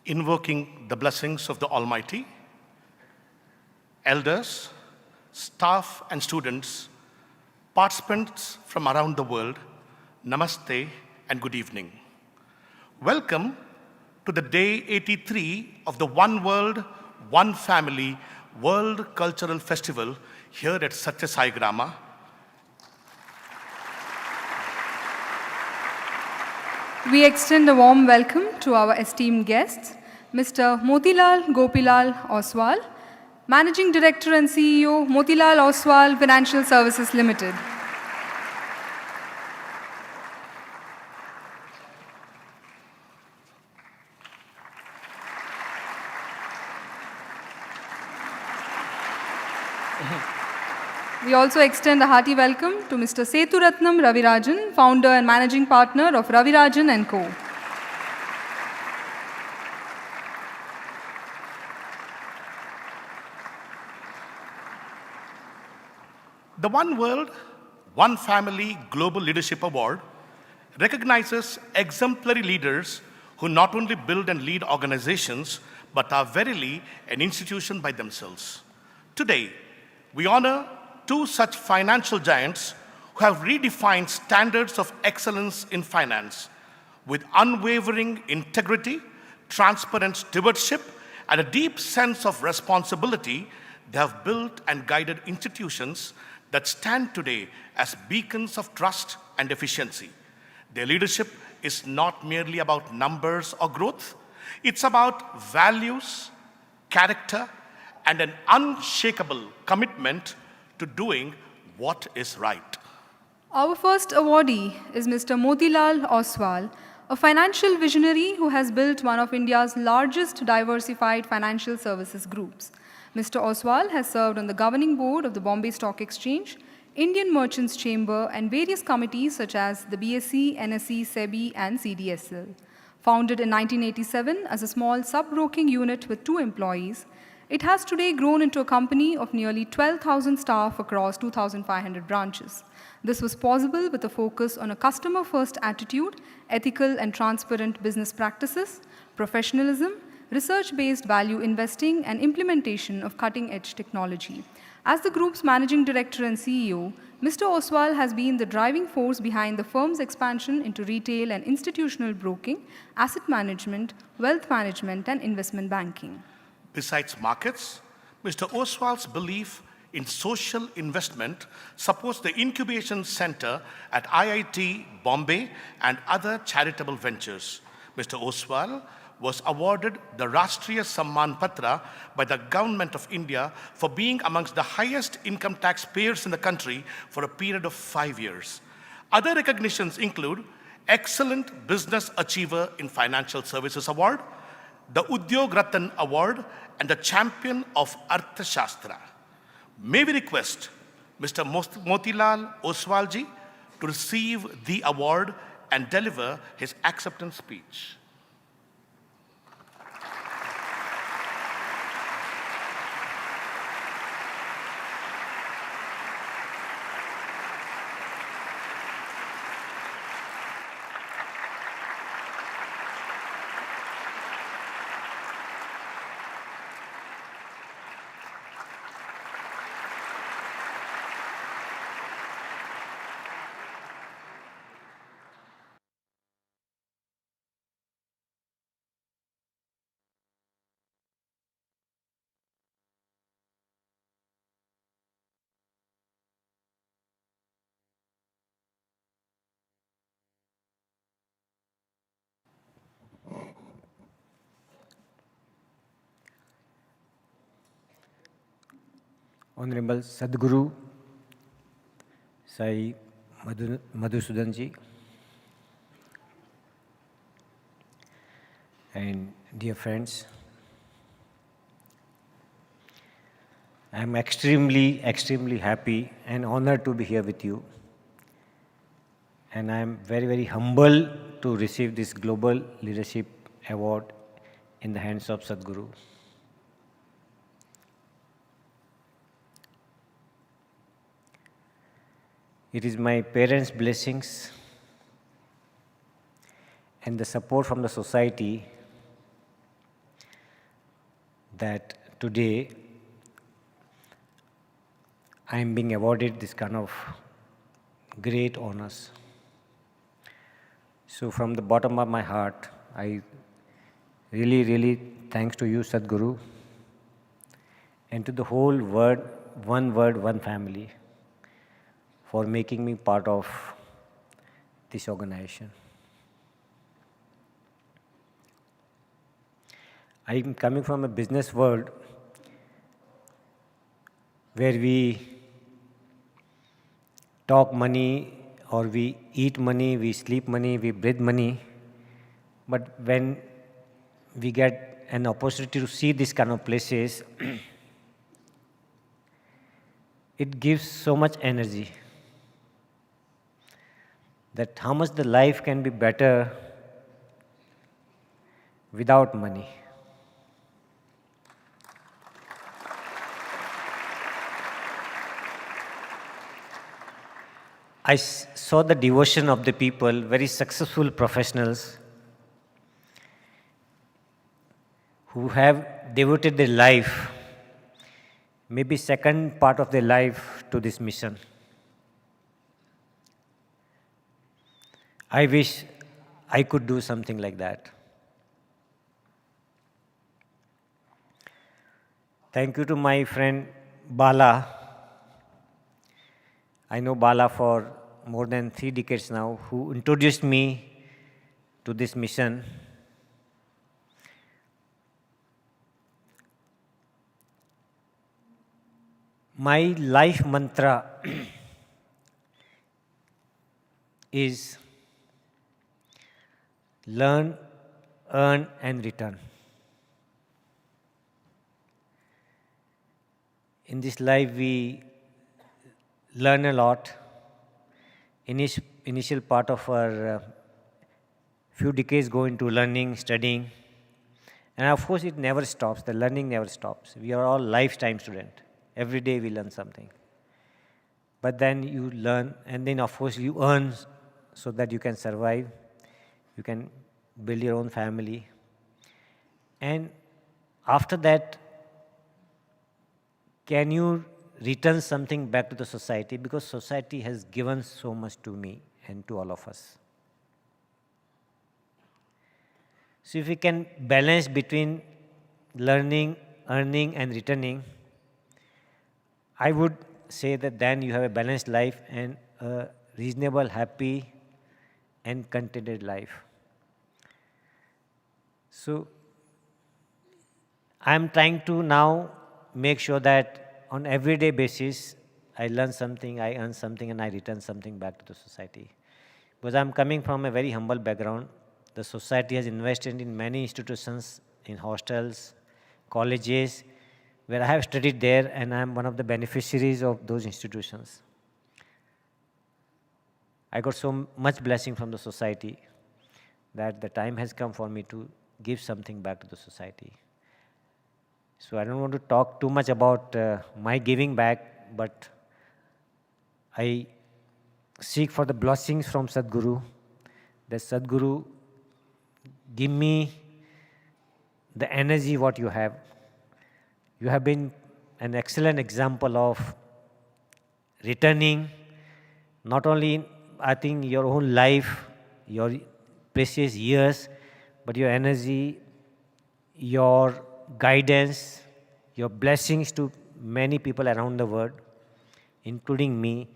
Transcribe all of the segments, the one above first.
invoking the blessings of the Almighty, elders, staff and students, participants from around the world, namaste and good evening. Welcome to the day 83 of the One World, One Family World Cultural Festival here at Sathya Grama. We extend a warm welcome to our esteemed guests, Mr. Motilal Oswal, Managing Director and CEO, Motilal Oswal Financial Services Limited. We also extend a hearty welcome to Mr. Sethurathnam Ravi Rajan, founder and managing partner of Ravi Rajan & Co. The One World, One Family Global Leadership Award recognizes exemplary leaders who not only build and lead organizations, but are verily an institution by themselves. Today, we honor two such financial giants who have redefined standards of excellence in finance with unwavering integrity, transparent stewardship, and a deep sense of responsibility. They have built and guided institutions that stand today as beacons of trust and efficiency. Their leadership is not merely about numbers or growth. It's about values, character, and an unshakable commitment to doing what is right. Our first awardee is Mr. Motilal Oswal, a financial visionary who has built one of India's largest diversified financial services groups. Mr. Oswal has served on the governing board of the Bombay Stock Exchange, Indian Merchants Chamber, and various committees such as the BSE, NSE, SEBI, and CDSL. Founded in 1987 as a small sub-broking unit with 2 employees, it has today grown into a company of nearly 12,000 staff across 2,500 branches. This was possible with a focus on a customer-first attitude, ethical and transparent business practices, professionalism, research-based value investing, and implementation of cutting-edge technology. As the group's managing director and CEO, Mr. Oswal has been the driving force behind the firm's expansion into retail and institutional broking, asset management, wealth management, and investment banking. Besides markets, Mr. Oswal's belief in social investment supports the incubation center at IIT Bombay and other charitable ventures. Mr. Oswal was awarded the Rashtriya Samman Patra by the Government of India for being amongst the highest income tax payers in the country for a period of 5 years. Other recognitions include Excellent Business Achiever in Financial Services Award, the Udyog Ratan Award, and the Champion of Arthashastra. May we request Mr. Motilal Oswalji to receive the award and deliver his acceptance speech. Honorable Sadhguru Sai Madhusudan ji and dear friends, I am extremely happy and honored to be here with you, and I am very humble to receive this Global Leadership Award in the hands of Sadhguru. It is my parents' blessings and the support from the society that today I am being awarded this kind of great honors. So from the bottom of my heart, I really thanks to you, Sadhguru, and to the whole word, one family, for making me part of this organization. I am coming from a business world where we talk money, or we eat money, we sleep money, we breathe money. But when we get an opportunity to see these kind of places, it gives so much energy that how much the life can be better without money. I saw the devotion of the people, very successful professionals who have devoted their life, maybe second part of their life, to this mission. I wish I could do something like that. Thank you to my friend Bala. I know Bala for more than 3 decades now, who introduced me to this mission. My life mantra is learn, earn, and return. In this life, we learn a lot. Initial part of our few decades go into learning, studying. And of course, it never stops. The learning never stops. We are all lifetime students. Every day we learn something. But then you learn, and then of course you earn so that you can survive. You can build your own family. And after that, can you return something back to the society? Because society has given so much to me and to all of us. So if we can balance between learning, earning, and returning, I would say that then you have a balanced life and a reasonable, happy, and contented life. So I'm trying to now make sure that on everyday basis, I learn something, I earn something, and I return something back to the society. Because I'm coming from a very humble background. The society has invested in many institutions, in hostels, colleges, where I have studied there, and I'm one of the beneficiaries of those institutions. I got so much blessing from the society that the time has come for me to give something back to the society. So I don't want to talk too much about my giving back, but I seek for the blessings from Sadhguru, that Sadhguru give me the energy what you have. You have been an excellent example of returning, not only, I think, your own life, your precious years, but your energy, your guidance, your blessings to many people around the world, including me.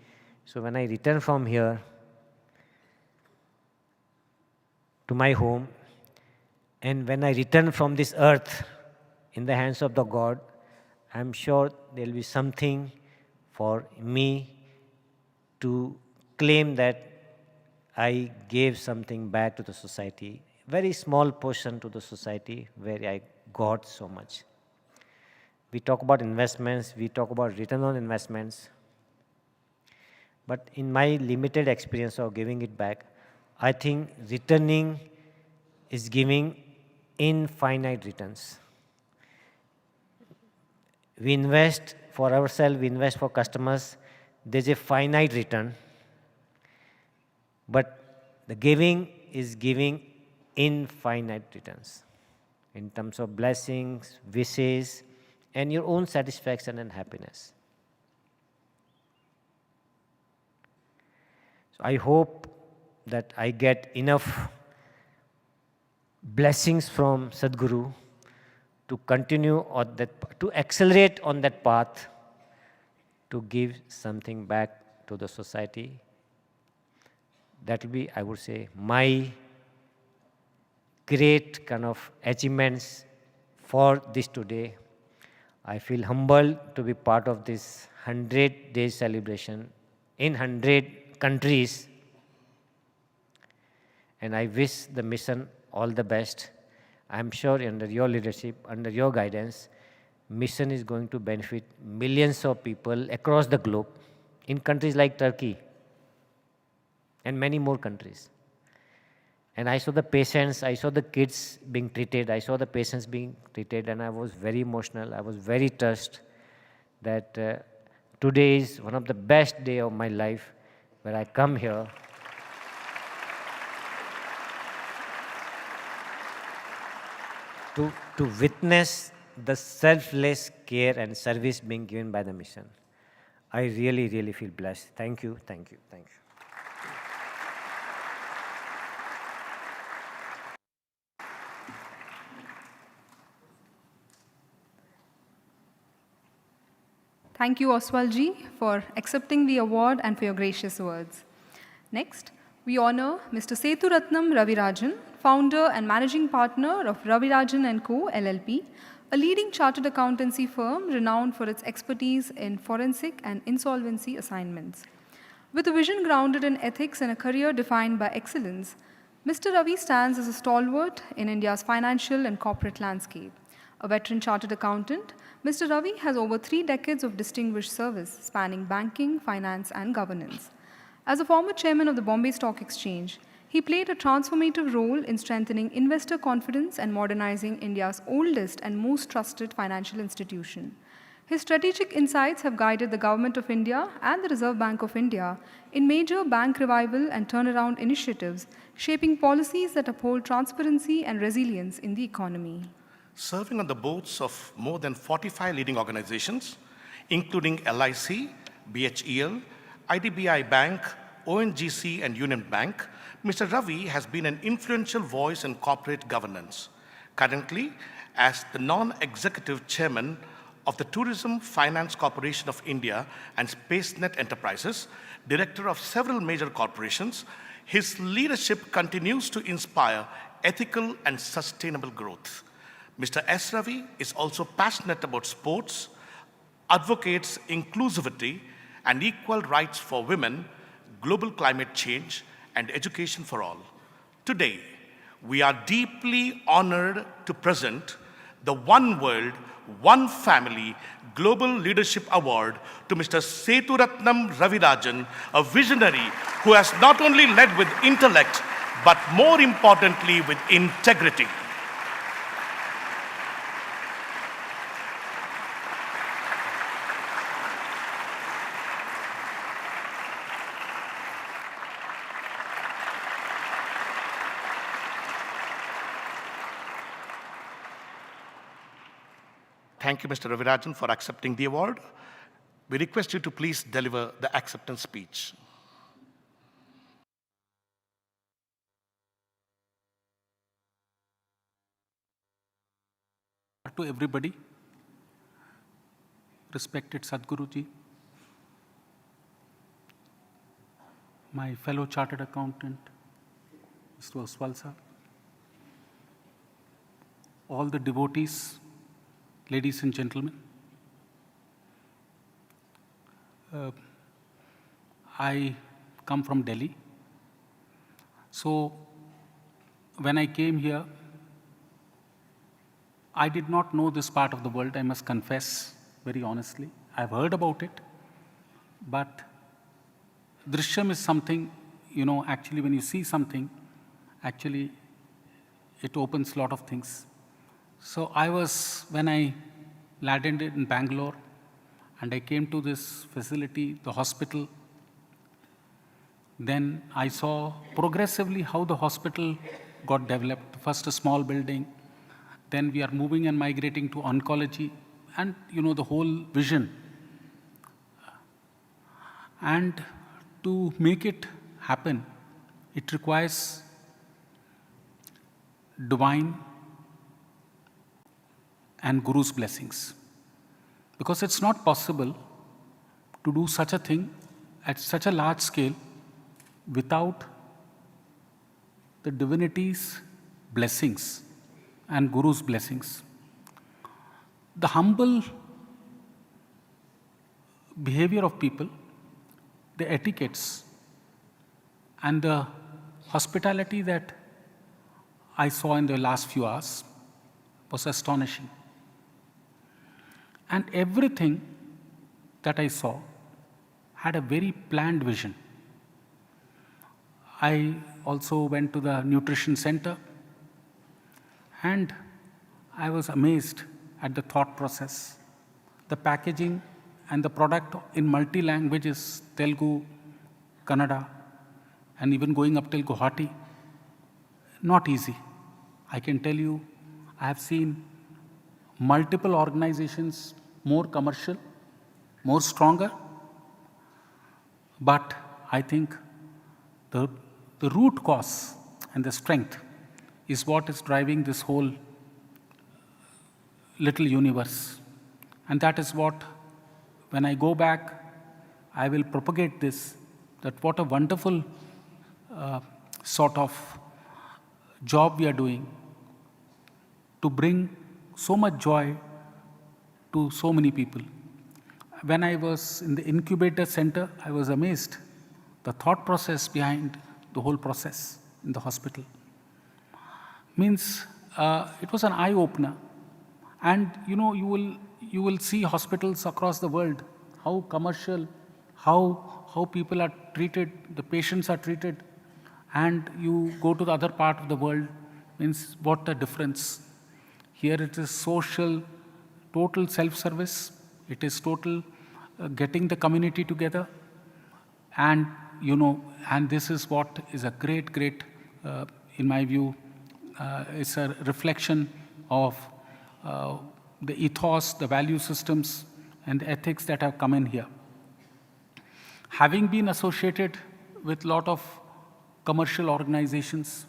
So when I return from here to my home, and when I return from this earth in the hands of the God, I'm sure there will be something for me to claim that I gave something back to the society, very small portion to the society where I got so much. We talk about investments, we talk about return on investments, but in my limited experience of giving it back, I think returning is giving infinite returns. We invest for ourselves, we invest for customers, there's a finite return, but the giving is giving infinite returns. in terms of blessings, wishes, and your own satisfaction and happiness. So I hope that I get enough blessings from Sadhguru to continue on that, to accelerate on that path, to give something back to the society. That will be, I would say, my great kind of achievements for this today. I feel humbled to be part of this 100-day celebration in 100 countries. And I wish the mission all the best. I'm sure under your leadership, under your guidance, mission is going to benefit millions of people across the globe in countries like Turkey and many more countries. And I saw the patients, I saw the kids being treated, I saw the patients being treated, and I was very emotional. I was very touched that today is one of the best days of my life where I come here to witness the selfless care and service being given by the mission. I really, really feel blessed. Thank you, thank you, thank you. Thank you, Oswal ji, for accepting the award and for your gracious words. Next, we honor Mr. Sethurathnam Ravi Rajan, founder and managing partner of Ravi Rajan & Co. LLP, a leading chartered accountancy firm renowned for its expertise in forensic and insolvency assignments. With a vision grounded in ethics and a career defined by excellence, Mr. Ravi stands as a stalwart in India's financial and corporate landscape. A veteran chartered accountant, Mr. Ravi has over 3 decades of distinguished service spanning banking, finance, and governance. As a former chairman of the Bombay Stock Exchange, he played a transformative role in strengthening investor confidence and modernizing India's oldest and most trusted financial institution. His strategic insights have guided the Government of India and the Reserve Bank of India in major bank revival and turnaround initiatives, shaping policies that uphold transparency and resilience in the economy. Serving on the boards of more than 45 leading organizations, including LIC, BHEL, IDBI Bank, ONGC, and Union Bank, Mr. Ravi has been an influential voice in corporate governance. Currently, as the non-executive chairman of the Tourism Finance Corporation of India and SpaceNet Enterprises, director of several major corporations, his leadership continues to inspire ethical and sustainable growth. Mr. S. Ravi is also passionate about sports, advocates inclusivity and equal rights for women, global climate change, and education for all. Today, we are deeply honored to present the One World, One Family Global Leadership Award to Mr. Sethurathnam Ravi Rajan, a visionary who has not only led with intellect, but more importantly with integrity. Thank you, Mr. Ravi Rajan, for accepting the award. We request you to please deliver the acceptance speech. To everybody, respected Sadhguruji, my fellow chartered accountant, Mr. Oswal sir, all the devotees, ladies and gentlemen, I come from Delhi. So when I came here, I did not know this part of the world, I must confess very honestly. I've heard about it, but Drishyam is something, actually when you see something, actually it opens a lot of things. So when I landed in Bangalore and I came to this facility, the hospital, then I saw progressively how the hospital got developed. First a small building, then we are moving and migrating to oncology, and the whole vision. And to make it happen, it requires divine and Guru's blessings. Because it's not possible to do such a thing at such a large scale without the divinity's blessings and Guru's blessings. The humble behavior of people, the etiquettes, and the hospitality that I saw in the last few hours was astonishing. And everything that I saw had a very planned vision. I also went to the nutrition center, and I was amazed at the thought process, the packaging and the product in multi-languages, Telugu, Kannada, and even going up till Guwahati. Not easy. I can tell you, I have seen multiple organizations, more commercial, more stronger, but I think the root cause and the strength is what is driving this whole little universe. And that is what, when I go back, I will propagate this, that what a wonderful sort of job we are doing to bring so much joy to so many people. When I was in the incubator center, I was amazed the thought process behind the whole process in the hospital. Means it was an eye-opener. And you will see hospitals across the world, how commercial, how people are treated, the patients are treated, and you go to the other part of the world, means what a difference. Here it is social, total self-service, it is total getting the community together, and and this is what is a great, in my view, it's a reflection of the ethos, the value systems, and the ethics that have come in here. Having been associated with a lot of commercial organizations,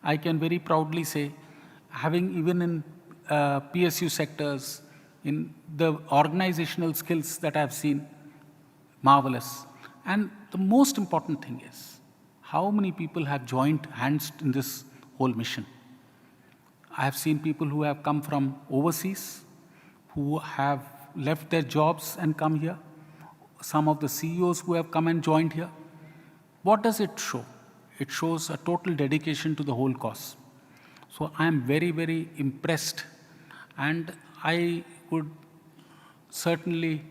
I can very proudly say, having even in PSU sectors, in the organizational skills that I've seen, marvelous. And the most important thing is, how many people have joined hands in this whole mission? I have seen people who have come from overseas, who have left their jobs and come here. Some of the CEOs who have come and joined here. What does it show? It shows a total dedication to the whole cause. So I am very, very impressed, and I would certainly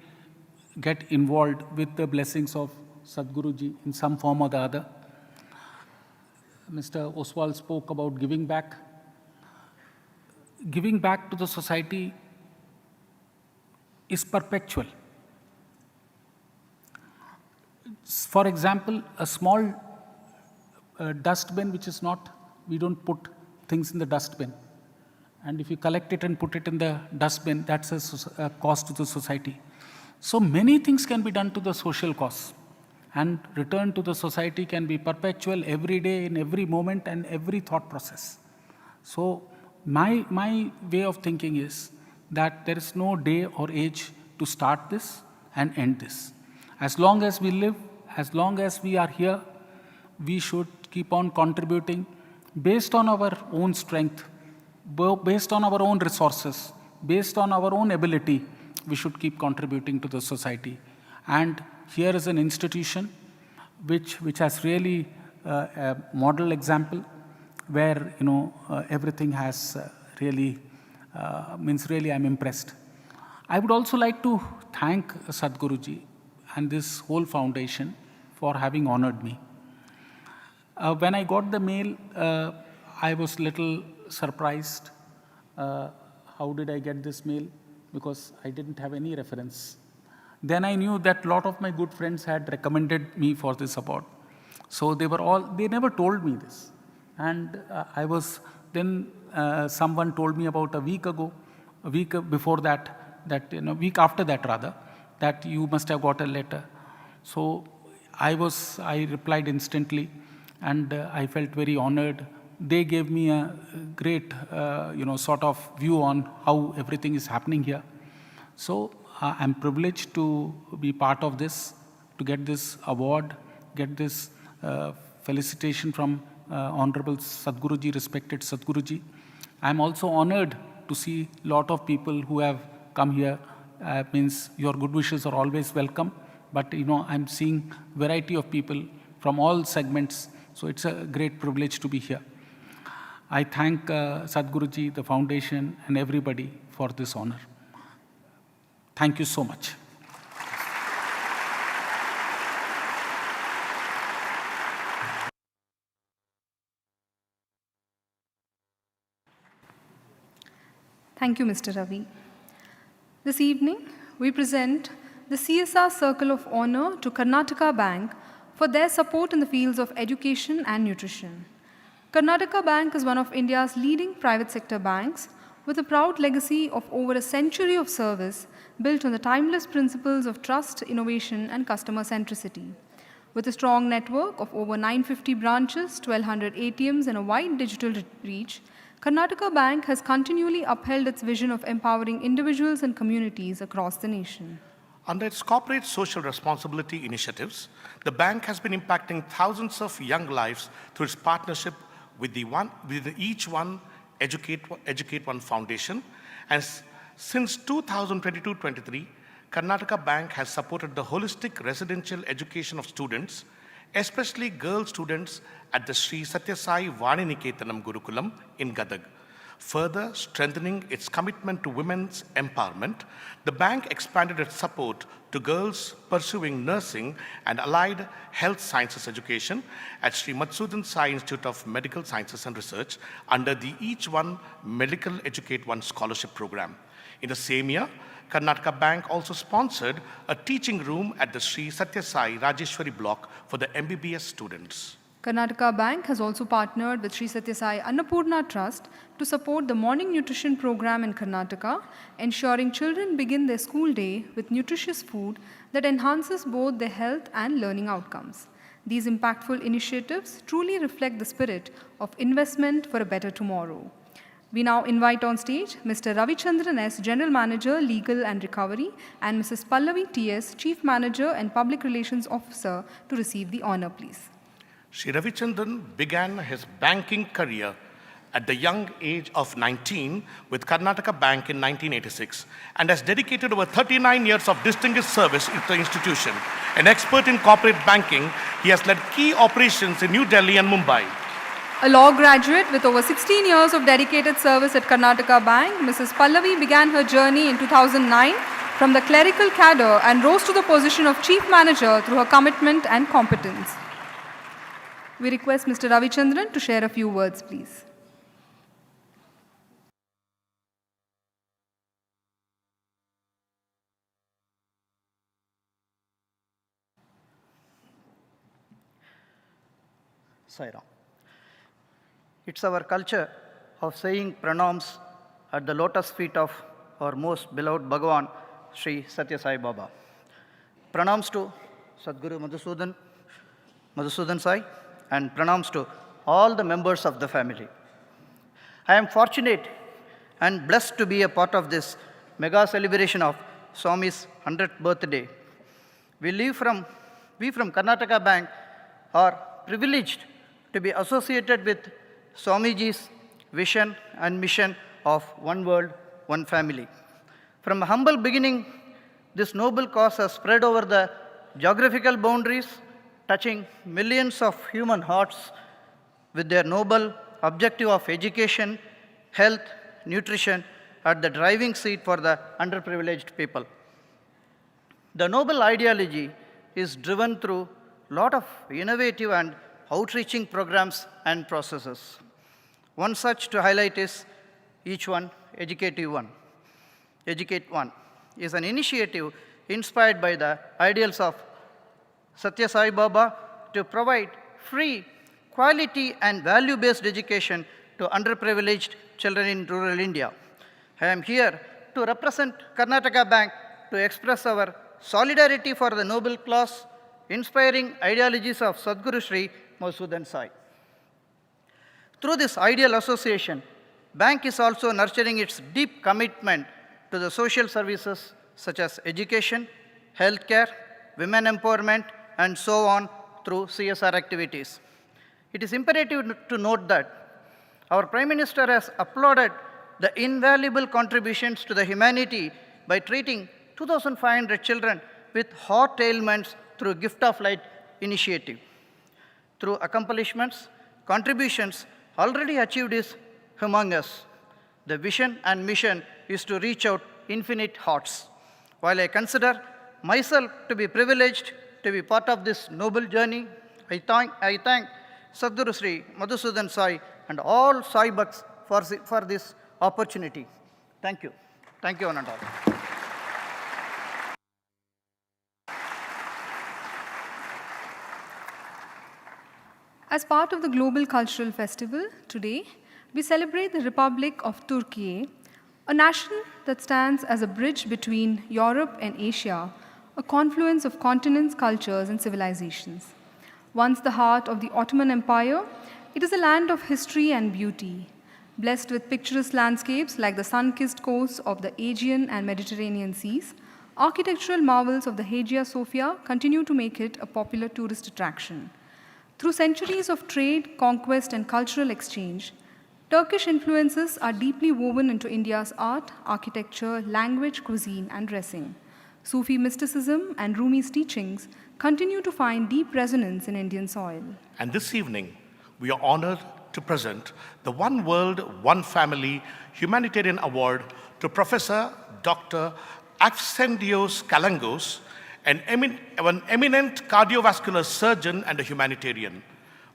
get involved with the blessings of Sadhguruji in some form or the other. Mr. Oswal spoke about giving back. Giving back to the society is perpetual. For example, a small dustbin, which is not, we don't put things in the dustbin. And if you collect it and put it in the dustbin, that's a cost to the society. So many things can be done to the social cause, and return to the society can be perpetual every day, in every moment and every thought process. So my way of thinking is that there is no day or age to start this and end this. As long as we live, as long as we are here, we should keep on contributing based on our own strength, based on our own resources, based on our own ability. We should keep contributing to the society. And here is an institution which has really a model example where everything has really really I'm impressed. I would also like to thank Sadhguruji and this whole foundation for having honored me. When I got the mail, I was little surprised. How did I get this mail? Because I didn't have any reference. Then I knew that a lot of my good friends had recommended me for this award. So they never told me this. And I was Then someone told me about a week before that, week after that rather, that you must have got a letter. So I replied instantly, and I felt very honored. They gave me a great, sort of view on how everything is happening here. So I'm privileged to be part of this, to get this award, get this felicitation from Honorable Sadhguruji, respected Sadhguruji. I'm also honored to see a lot of people who have come here. Means your good wishes are always welcome, but I'm seeing variety of people from all segments, so it's a great privilege to be here. I thank Sadhguruji, the foundation, and everybody for this honor. Thank you so much. Thank you, Mr. Ravi. This evening, we present the CSR Circle of Honor to Karnataka Bank for their support in the fields of education and nutrition. Karnataka Bank is one of India's leading private sector banks with a proud legacy of over a century of service built on the timeless principles of trust, innovation, and customer centricity. With a strong network of over 950 branches, 1,200 ATMs, and a wide digital reach, Karnataka Bank has continually upheld its vision of empowering individuals and communities across the nation. Under its corporate social responsibility initiatives, the bank has been impacting thousands of young lives through its partnership with the Each One Educate One Foundation. And since 2022-23, Karnataka Bank has supported the holistic residential education of students, especially girl students at the Sri Sathya Vani Gurukulam in Gadag. Further strengthening its commitment to women's empowerment, the bank expanded its support to girls pursuing nursing and allied health sciences education at Sri Madhusudan Institute of Medical Sciences and Research under the Each One Medical Educate One Scholarship Program. In the same year, Karnataka Bank also sponsored a teaching room at the Sri Sathya Rajeshwari block for the MBBS students. Karnataka Bank has also partnered with Sri Sathya Sai Annapurna Trust to support the morning nutrition program in Karnataka, ensuring children begin their school day with nutritious food that enhances both their health and learning outcomes. These impactful initiatives truly reflect the spirit of investment for a better tomorrow. We now invite on stage Mr. Ravi Chandran S., General Manager, Legal and Recovery, and Mrs. Pallavi T.S., Chief Manager and Public Relations Officer, to receive the honor, please. Sri Ravi Chandran began his banking career at the young age of 19 with Karnataka Bank in 1986 and has dedicated over 39 years of distinguished service in the institution. An expert in corporate banking, he has led key operations in New Delhi and Mumbai. A law graduate with over 16 years of dedicated service at Karnataka Bank, Mrs. Pallavi began her journey in 2009 from the clerical cadre and rose to the position of Chief Manager through her commitment and competence. We request Mr. Ravi Chandran to share a few words, please. Sairam. It's our culture of saying pranams at the lotus feet of our most beloved Bhagavan, Sri Sathya Sai Baba. Pranams to Sadhguru Madhusudan Sai, and pranams to all the members of the family. I am fortunate and blessed to be a part of this mega celebration of Swami's 100th birthday. We from Karnataka Bank are privileged to be associated with Swamiji's vision and mission of one world, one family. From a humble beginning, this noble cause has spread over the geographical boundaries, touching millions of human hearts with their noble objective of education, health, nutrition at the driving seat for the underprivileged people. The noble ideology is driven through a lot of innovative and outreaching programs and processes. One such to highlight is Each One Educate One. Educate One is an initiative inspired by the ideals of Sathya Sai Baba to provide free, quality and value-based education to underprivileged children in rural India. I am here to represent Karnataka Bank to express our solidarity for the noble cause, inspiring ideologies of Sadhguru Sri Madhusudan Sai. Through this ideal association, Bank is also nurturing its deep commitment to the social services such as education, healthcare, women empowerment, and so on through CSR activities. It is imperative to note that our Prime Minister has applauded the invaluable contributions to the humanity by treating 2,500 children with heart ailments through Gift of Light initiative. Through accomplishments, contributions already achieved is humongous. The vision and mission is to reach out infinite hearts. While I consider myself to be privileged to be part of this noble journey, I thank Sadhguru Sri Madhusudan Sai and all Sai Bhaks for this opportunity. Thank you. Thank you, one and all. As part of the Global Cultural Festival, today we celebrate the Republic of Türkiye, a nation that stands as a bridge between Europe and Asia, a confluence of continents, cultures, and civilizations. Once the heart of the Ottoman Empire, it is a land of history and beauty, blessed with picturesque landscapes like the sun-kissed coasts of the Aegean and Mediterranean seas. Architectural marvels of the Hagia Sophia continue to make it a popular tourist attraction. Through centuries of trade, conquest, and cultural exchange, Turkish influences are deeply woven into India's art, architecture, language, cuisine, and dressing. Sufi mysticism and Rumi's teachings continue to find deep resonance in Indian soil. And this evening, we are honored to present the One World, One Family Humanitarian Award to Professor Dr. Absendios Kalangos, an eminent cardiovascular surgeon and a humanitarian.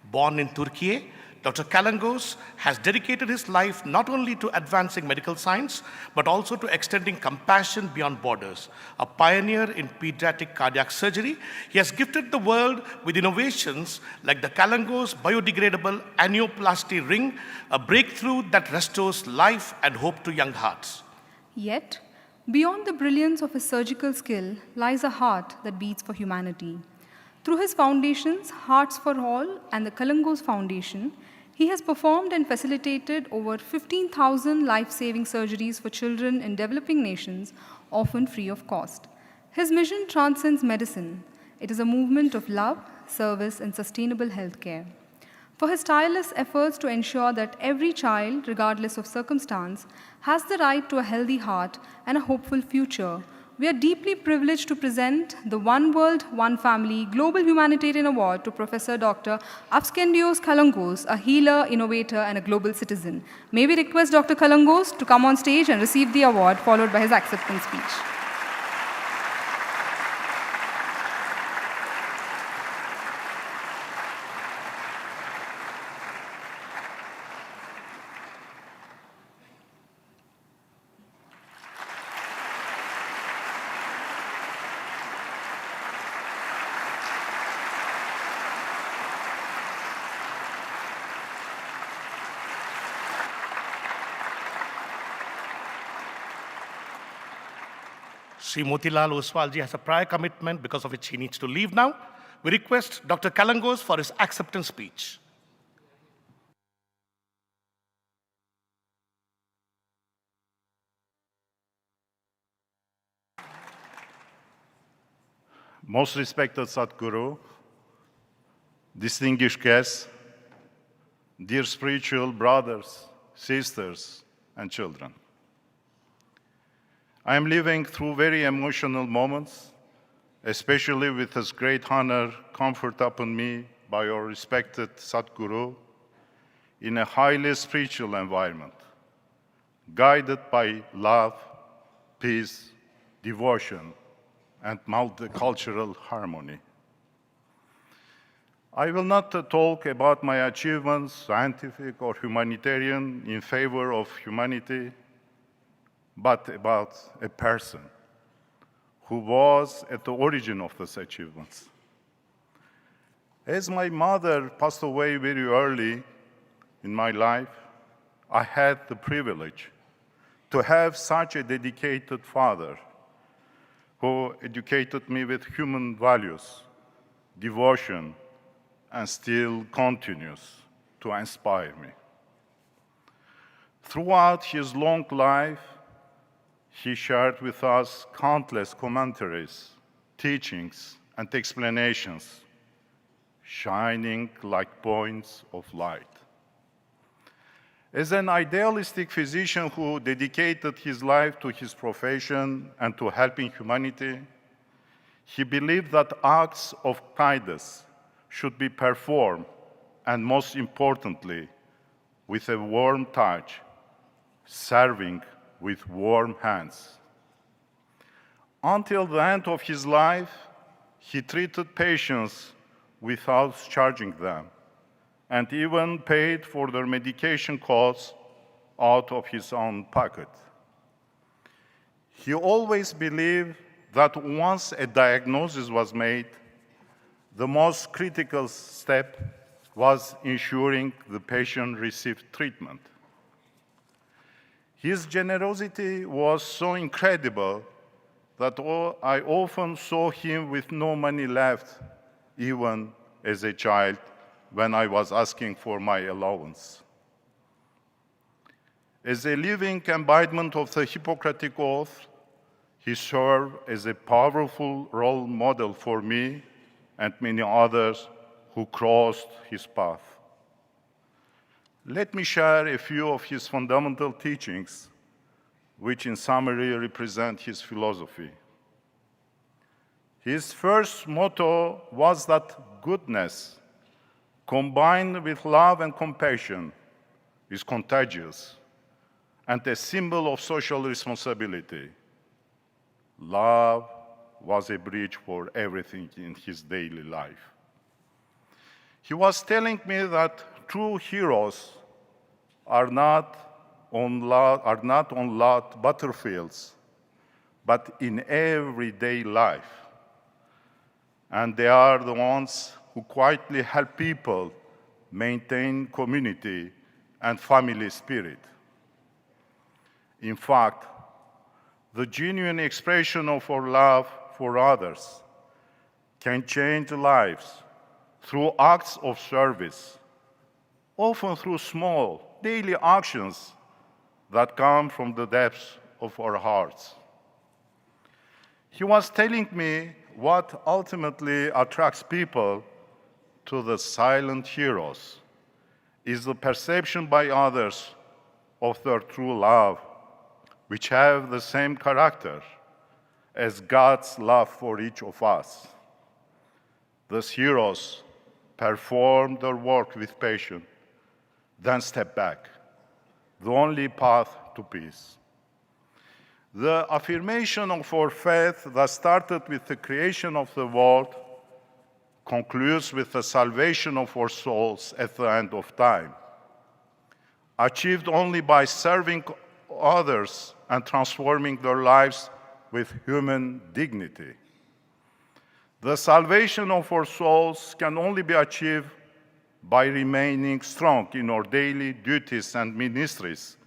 Born in Türkiye, Dr. Kalangos has dedicated his life not only to advancing medical science, but also to extending compassion beyond borders. A pioneer in pediatric cardiac surgery, he has gifted the world with innovations like the Kalangos biodegradable annuloplasty ring, a breakthrough that restores life and hope to young hearts. Yet, beyond the brilliance of his surgical skill lies a heart that beats for humanity. Through his foundations, Hearts for All and the Kalangos Foundation, he has performed and facilitated over 15,000 life-saving surgeries for children in developing nations, often free of cost. His mission transcends medicine. It is a movement of love, service, and sustainable healthcare. For his tireless efforts to ensure that every child, regardless of circumstance, has the right to a healthy heart and a hopeful future, we are deeply privileged to present the One World, One Family Global Humanitarian Award to Professor Dr. Absendios Kalangos, a healer, innovator, and a global citizen. May we request Dr. Kalangos to come on stage and receive the award, followed by his acceptance speech. Sri Motilal Oswal ji has a prior commitment because of which he needs to leave now. We request Dr. Kalangos for his acceptance speech. Most respected Sadhguru, distinguished guests, dear spiritual brothers, sisters, and children. I am living through very emotional moments, especially with this great honor conferred upon me by your respected Sadhguru in a highly spiritual environment, guided by love, peace, devotion, and multicultural harmony. I will not talk about my achievements, scientific or humanitarian, in favor of humanity, but about a person who was at the origin of these achievements. As my mother passed away very early in my life, I had the privilege to have such a dedicated father who educated me with human values, devotion, and still continues to inspire me. Throughout his long life, he shared with us countless commentaries, teachings, and explanations, shining like points of light. As an idealistic physician who dedicated his life to his profession and to helping humanity, he believed that acts of kindness should be performed, and most importantly, with a warm touch, serving with warm hands. Until the end of his life, he treated patients without charging them, and even paid for their medication costs out of his own pocket. He always believed that once a diagnosis was made, the most critical step was ensuring the patient received treatment. His generosity was so incredible that I often saw him with no money left, even as a child, when I was asking for my allowance. As a living embodiment of the Hippocratic Oath, he served as a powerful role model for me and many others who crossed his path. Let me share a few of his fundamental teachings, which in summary represent his philosophy. His first motto was that goodness, combined with love and compassion, is contagious and a symbol of social responsibility. Love was a bridge for everything in his daily life. He was telling me that true heroes are not on lot battlefields, but in everyday life. And they are the ones who quietly help people maintain community and family spirit. In fact, the genuine expression of our love for others can change lives through acts of service, often through small daily actions that come from the depths of our hearts. He was telling me what ultimately attracts people to the silent heroes is the perception by others of their true love, which have the same character as God's love for each of us. These heroes perform their work with patience, then step back, the only path to peace. The affirmation of our faith that started with the creation of the world concludes with the salvation of our souls at the end of time, achieved only by serving others and transforming their lives with human dignity. The salvation of our souls can only be achieved by remaining strong in our daily duties and ministries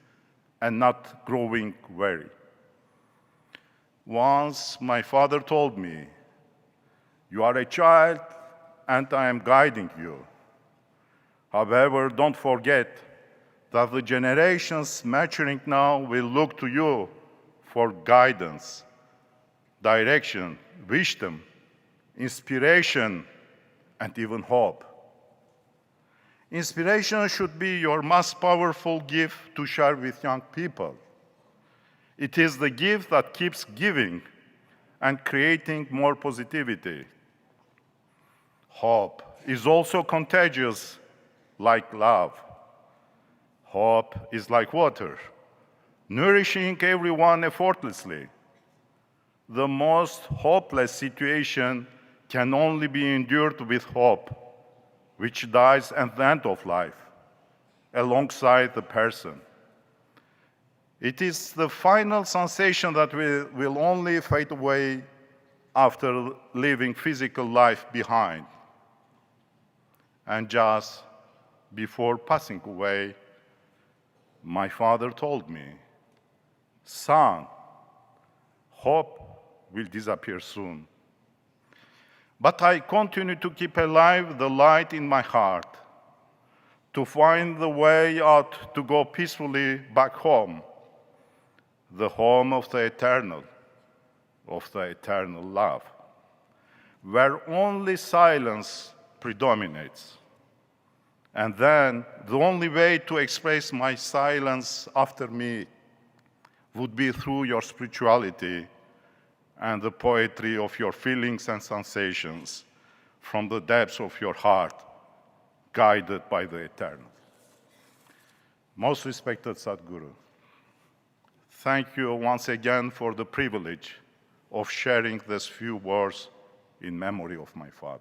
and not growing weary. Once my father told me, "You are a child and I am guiding you. However, don't forget that the generations maturing now will look to you for guidance, direction, wisdom, inspiration, and even hope." Inspiration should be your most powerful gift to share with young people. It is the gift that keeps giving and creating more positivity. Hope is also contagious like love. Hope is like water, nourishing everyone effortlessly. The most hopeless situation can only be endured with hope, which dies at the end of life, alongside the person. It is the final sensation that will only fade away after leaving physical life behind. And just before passing away, my father told me, "Son, hope will disappear soon." But I continue to keep alive the light in my heart, to find the way out to go peacefully back home, the home of the eternal love, where only silence predominates. And then the only way to express my silence after me would be through your spirituality and the poetry of your feelings and sensations from the depths of your heart, guided by the eternal. Most respected Sadhguru, thank you once again for the privilege of sharing these few words in memory of my father.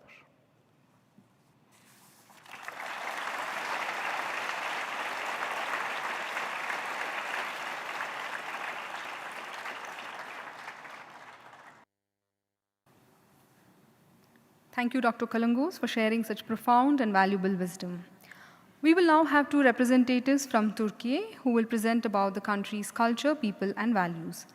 Thank you, Dr. Kalangos, for sharing such profound and valuable wisdom. We will now have two representatives from Türkiye who will present about the country's culture, people, and values.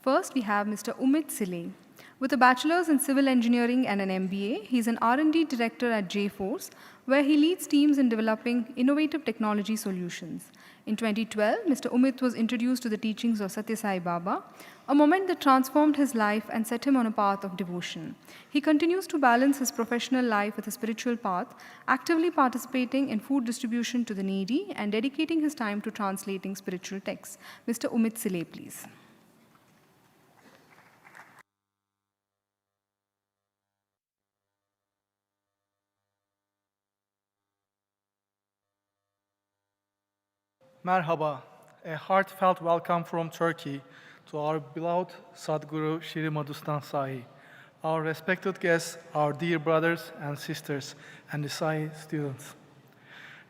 First, we have Mr. Umit Sile. With a bachelor's in civil engineering and an MBA, he is an R&D director at J-Force, where he leads teams in developing innovative technology solutions. In 2012, Mr. Umit was introduced to the teachings of Sathya Sai Baba, a moment that transformed his life and set him on a path of devotion. He continues to balance his professional life with a spiritual path, actively participating in food distribution to the needy and dedicating his time to translating spiritual texts. Mr. Umit Sile, please. Merhaba, a heartfelt welcome from Turkey to our beloved Sadhguru Shri Madhusudan Sai, our respected guests, our dear brothers and sisters, and the Sai students.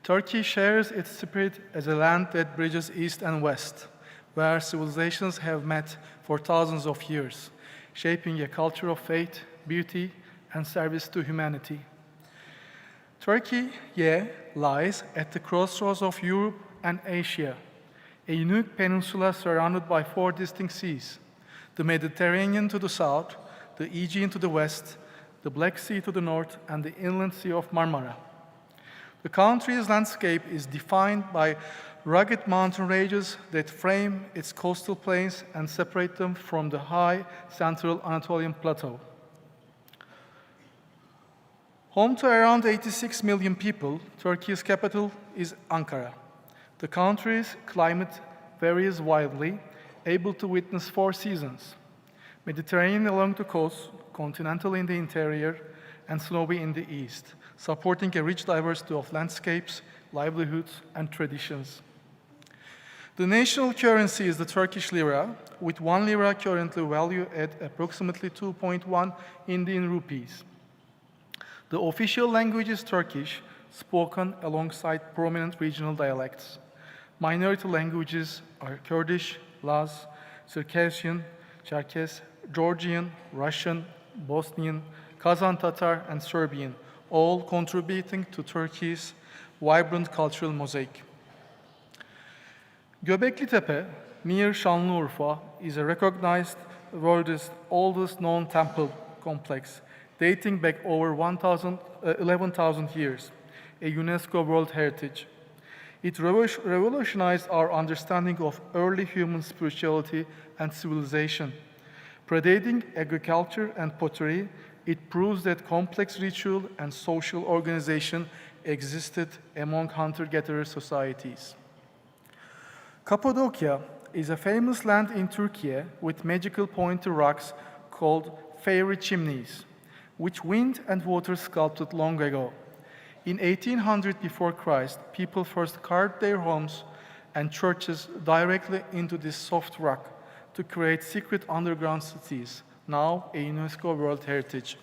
Turkey shares its spirit as a land that bridges east and west, where civilizations have met for thousands of years, shaping a culture of faith, beauty, and service to humanity. Turkey, lies at the crossroads of Europe and Asia, a unique peninsula surrounded by four distinct seas: the Mediterranean to the south, the Aegean to the west, the Black Sea to the north, and the inland sea of Marmara. The country's landscape is defined by rugged mountain ranges that frame its coastal plains and separate them from the high central Anatolian plateau. Home to around 86 million people, Turkey's capital is Ankara. The country's climate varies widely, able to witness 4 seasons: Mediterranean along the coast, continental in the interior, and snowy in the east, supporting a rich diversity of landscapes, livelihoods, and traditions. The national currency is the Turkish lira, with 1 lira currently valued at approximately 2.1 Indian rupees. The official language is Turkish, spoken alongside prominent regional dialects. Minority languages are Kurdish, Laz, Circassian, Cherkess, Georgian, Russian, Bosnian, Kazan Tatar, and Serbian, all contributing to Turkey's vibrant cultural mosaic. Göbekli Tepe, near Şanlıurfa, is a recognized world's oldest known temple complex, dating back over 11,000 years, a UNESCO World Heritage. It revolutionized our understanding of early human spirituality and civilization. Predating agriculture and pottery, it proves that complex ritual and social organization existed among hunter-gatherer societies. Cappadocia is a famous land in Turkey with magical pointy rocks called fairy chimneys, which wind and water sculpted long ago. In 1800 before Christ, people first carved their homes and churches directly into this soft rock to create secret underground cities, now a UNESCO World Heritage.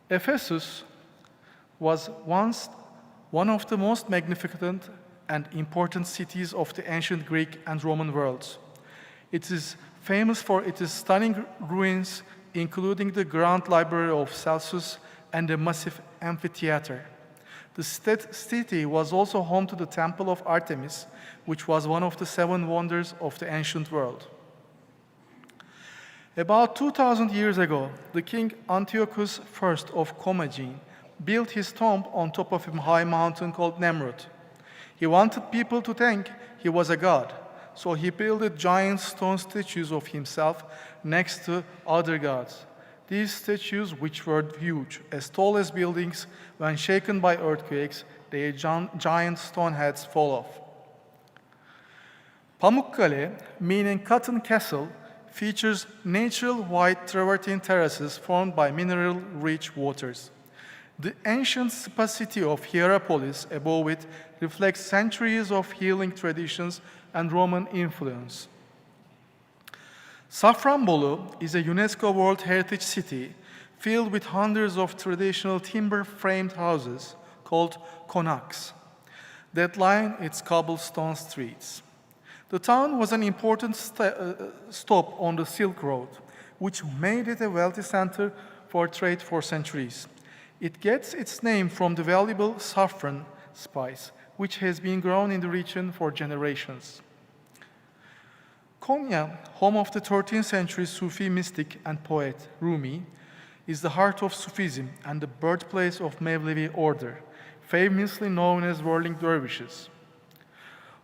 Ephesus was once one of the most magnificent and important cities of the ancient Greek and Roman worlds. It is famous for its stunning ruins, including the Grand Library of Celsus and a massive amphitheater. The city was also home to the Temple of Artemis, which was one of the 7 wonders of the ancient world. About 2,000 years ago, the king Antiochus I of Commagene built his tomb on top of a high mountain called Nemrut. He wanted people to think he was a god, so he built giant stone statues of himself next to other gods. These statues, which were huge, as tall as buildings, when shaken by earthquakes, their giant stone heads fall off. Pamukkale, meaning cotton castle, features natural white travertine terraces formed by mineral-rich waters. The ancient spa city of Hierapolis above it reflects centuries of healing traditions and Roman influence. Safranbolu is a UNESCO World Heritage City filled with hundreds of traditional timber-framed houses called konaks that line its cobblestone streets. The town was an important stop on the Silk Road, which made it a wealthy center for trade for centuries. It gets its name from the valuable saffron spice, which has been grown in the region for generations. Konya, home of the 13th century Sufi mystic and poet Rumi, is the heart of Sufism and the birthplace of Mevlevi order, famously known as Whirling dervishes.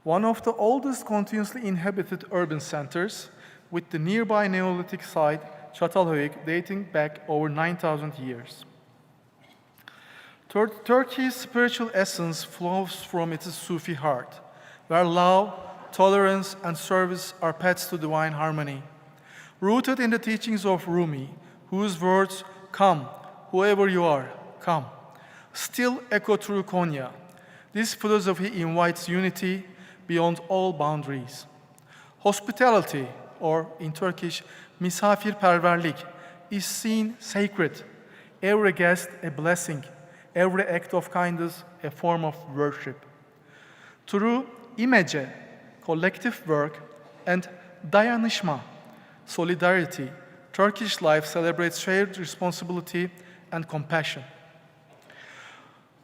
One of the oldest continuously inhabited urban centers, with the nearby Neolithic site, Çatalhöyük, dating back over 9,000 years. Turkey's spiritual essence flows from its Sufi heart, where love, tolerance, and service are paths to divine harmony. Rooted in the teachings of Rumi, whose words, "Come, whoever you are, come," still echo through Konya. This philosophy invites unity beyond all boundaries. Hospitality, or in Turkish, misafirperverlik, is seen sacred. Every guest a blessing, every act of kindness a form of worship. Through imece, collective work, and dayanışma, solidarity, Turkish life celebrates shared responsibility and compassion.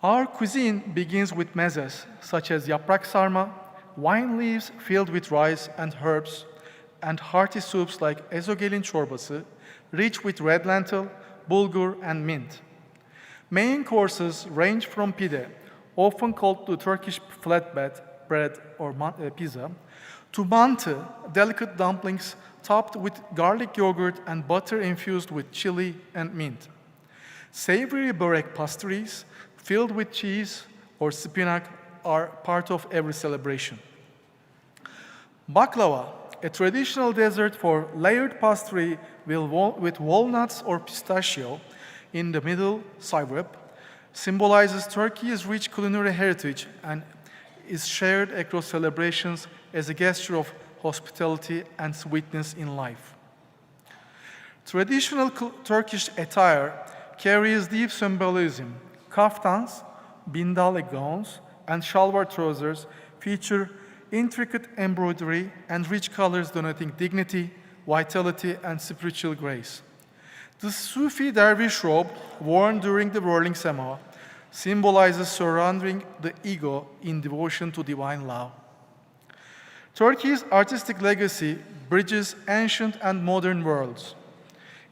Our cuisine begins with mezes, such as yaprak sarma, wine leaves filled with rice and herbs, and hearty soups like ezogelin çorbası, rich with red lentil, bulgur, and mint. Main courses range from pide, often called the Turkish flatbread bread or pizza, to mantı, delicate dumplings topped with garlic yogurt and butter infused with chili and mint. Savory börek pastries filled with cheese or spinach are part of every celebration. Baklava, a traditional dessert for layered pastry with walnuts or pistachio in the middle syrup, symbolizes Turkey's rich culinary heritage and is shared across celebrations as a gesture of hospitality and sweetness in life. Traditional Turkish attire carries deep symbolism. Kaftans, bindale gowns, and shalwar trousers feature intricate embroidery and rich colors denoting dignity, vitality, and spiritual grace. The Sufi dervish robe worn during the whirling sema symbolizes surrendering the ego in devotion to divine love. Turkey's artistic legacy bridges ancient and modern worlds.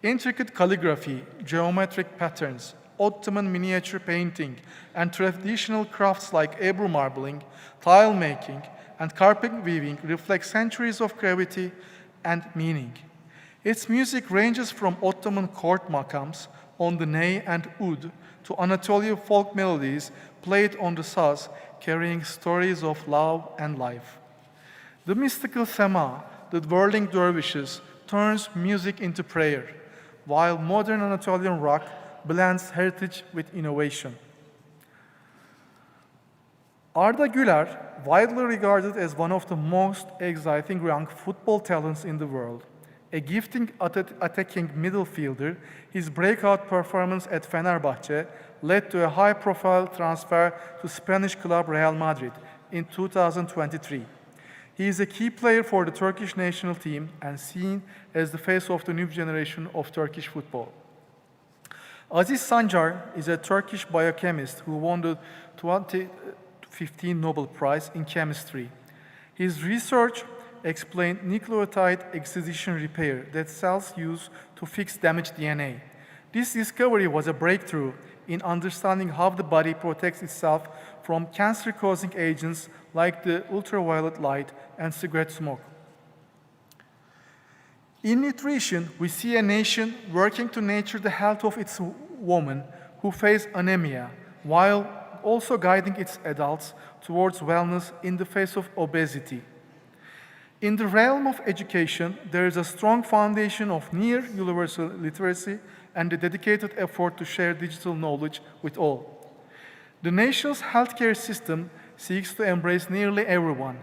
Intricate calligraphy, geometric patterns, Ottoman miniature painting, and traditional crafts like Ebru marbling, tile making, and carpet weaving reflect centuries of gravity and meaning. Its music ranges from Ottoman court makams on the ney and oud to Anatolian folk melodies played on the saz, carrying stories of love and life. The mystical sema, the whirling dervishes, turns music into prayer, while modern Anatolian rock blends heritage with innovation. Arda Güler, widely regarded as one of the most exciting young football talents in the world, a gifting attacking midfielder, his breakout performance at Fenerbahçe led to a high-profile transfer to Spanish club Real Madrid in 2023. He is a key player for the Turkish national team and seen as the face of the new generation of Turkish football. Aziz Sancar is a Turkish biochemist who won the 2015 Nobel Prize in Chemistry. His research explained nucleotide excision repair that cells use to fix damaged DNA. This discovery was a breakthrough in understanding how the body protects itself from cancer-causing agents like the ultraviolet light and cigarette smoke. In nutrition, we see a nation working to nurture the health of its women who face anemia, while also guiding its adults towards wellness in the face of obesity. In the realm of education, there is a strong foundation of near universal literacy and a dedicated effort to share digital knowledge with all. The nation's healthcare system seeks to embrace nearly everyone.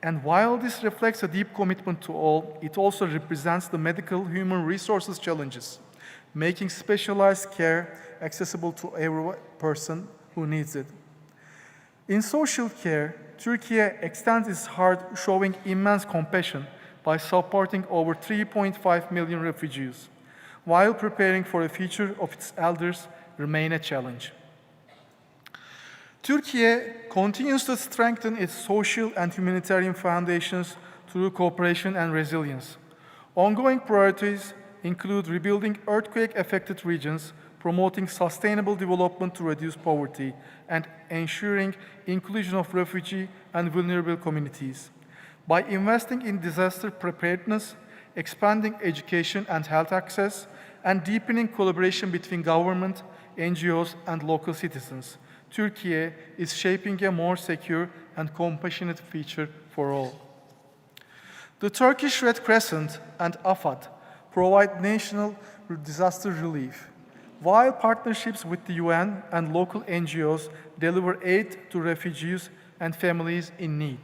And while this reflects a deep commitment to all, it also represents the medical human resources challenges, making specialized care accessible to every person who needs it. In social care, Türkiye extends its heart, showing immense compassion by supporting over 3.5 million refugees, while preparing for the future of its elders remain a challenge. Türkiye continues to strengthen its social and humanitarian foundations through cooperation and resilience. Ongoing priorities include rebuilding earthquake-affected regions, promoting sustainable development to reduce poverty, and ensuring inclusion of refugee and vulnerable communities. By investing in disaster preparedness, expanding education and health access, and deepening collaboration between government, NGOs, and local citizens, Türkiye is shaping a more secure and compassionate future for all. The Turkish Red Crescent and AFAD provide national disaster relief, while partnerships with the UN and local NGOs deliver aid to refugees and families in need.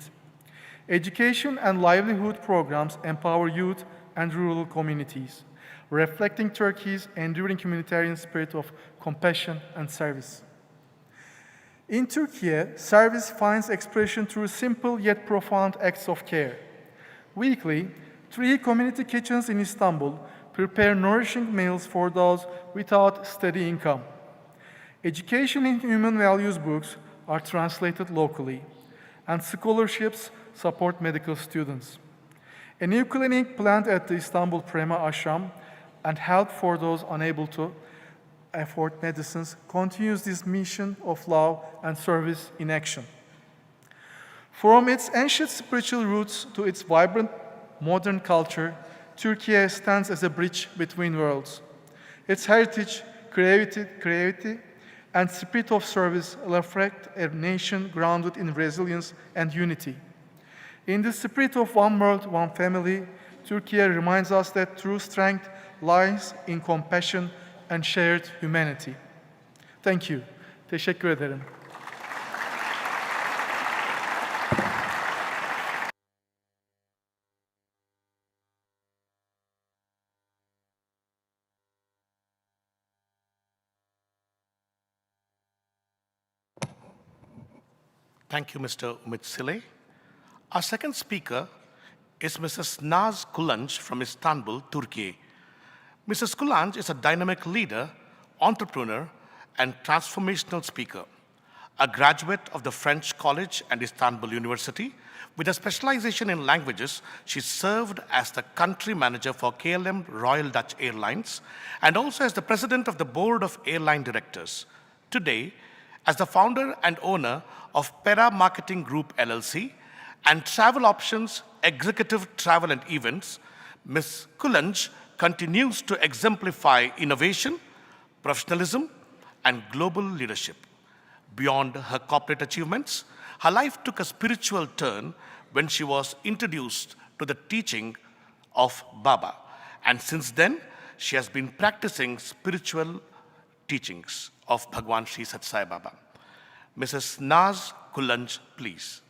Education and livelihood programs empower youth and rural communities, reflecting Turkey's enduring humanitarian spirit of compassion and service. In Türkiye, service finds expression through simple yet profound acts of care. Weekly, 3 community kitchens in Istanbul prepare nourishing meals for those without steady income. Education in human values books are translated locally, and scholarships support medical students. A new clinic planned at the Istanbul Prema Ashram and help for those unable to afford medicines continues this mission of love and service in action. From its ancient spiritual roots to its vibrant modern culture, Türkiye stands as a bridge between worlds. Its heritage, creativity, and spirit of service reflect a nation grounded in resilience and unity. In the spirit of one world, one family, Türkiye reminds us that true strength lies in compassion and shared humanity. Thank you. Teşekkür ederim. Thank you, Mr. Umit Sile. Our second speaker is Mrs. Naz Gulanch from Istanbul, Turkey. Mrs. Gulanch is a dynamic leader, entrepreneur, and transformational speaker. A graduate of the French College and Istanbul University, with a specialization in languages, she served as the country manager for KLM Royal Dutch Airlines and also as the president of the board of airline directors. Today, as the founder and owner of Para Marketing Group LLC and Travel Options Executive Travel and Events, Ms. Gulanch continues to exemplify innovation, professionalism, and global leadership. Beyond her corporate achievements, her life took a spiritual turn when she was introduced to the teaching of Baba. And since then, she has been practicing spiritual teachings of Bhagwan Sri Sathya Sai Baba. Mrs. Naz Gulanch, please.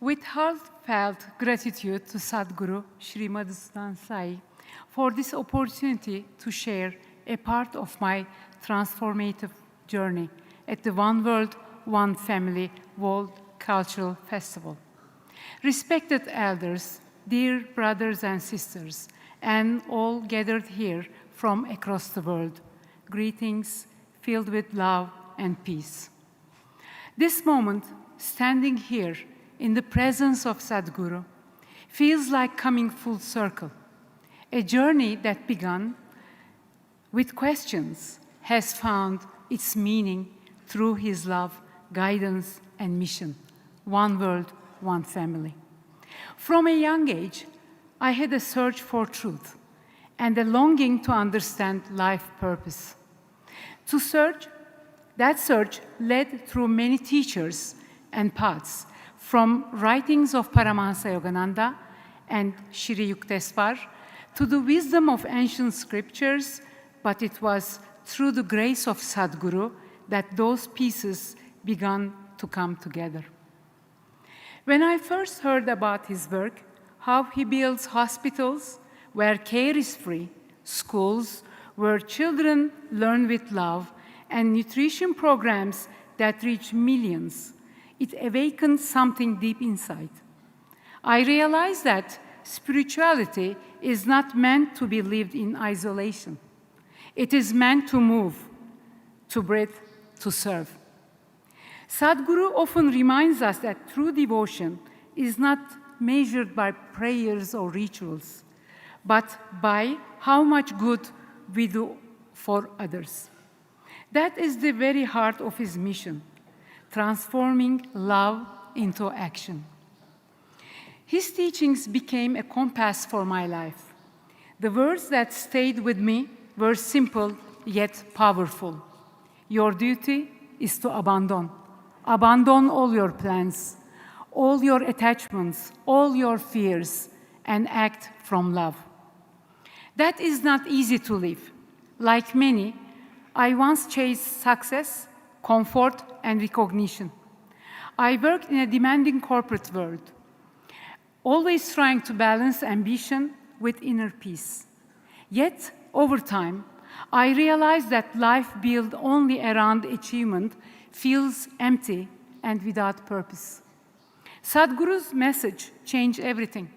With heartfelt gratitude to Sadhguru Shri Madhusudan Sai for this opportunity to share a part of my transformative journey at the One World, One Family World Cultural Festival. Respected elders, dear brothers and sisters, and all gathered here from across the world, greetings filled with love and peace. This moment, standing here in the presence of Sadhguru, feels like coming full circle. A journey that began with questions has found its meaning through his love, guidance, and mission. One world, one family. From a young age, I had a search for truth and a longing to understand life purpose. That search led through many teachers and paths, from writings of Paramahansa Yogananda and Shri Yukteswar to the wisdom of ancient scriptures, but it was through the grace of Sadhguru that those pieces began to come together. When I first heard about his work, how he builds hospitals where care is free, schools where children learn with love, and nutrition programs that reach millions, it awakened something deep inside. I realized that spirituality is not meant to be lived in isolation. It is meant to move, to breathe, to serve. Sadhguru often reminds us that true devotion is not measured by prayers or rituals, but by how much good we do for others. That is the very heart of his mission, transforming love into action. His teachings became a compass for my life. The words that stayed with me were simple yet powerful. Your duty is to abandon. Abandon all your plans, all your attachments, all your fears, and act from love. That is not easy to live. Like many, I once chased success, comfort, and recognition. I worked in a demanding corporate world, always trying to balance ambition with inner peace. Yet, over time, I realized that life built only around achievement feels empty and without purpose. Sadhguru's message changed everything.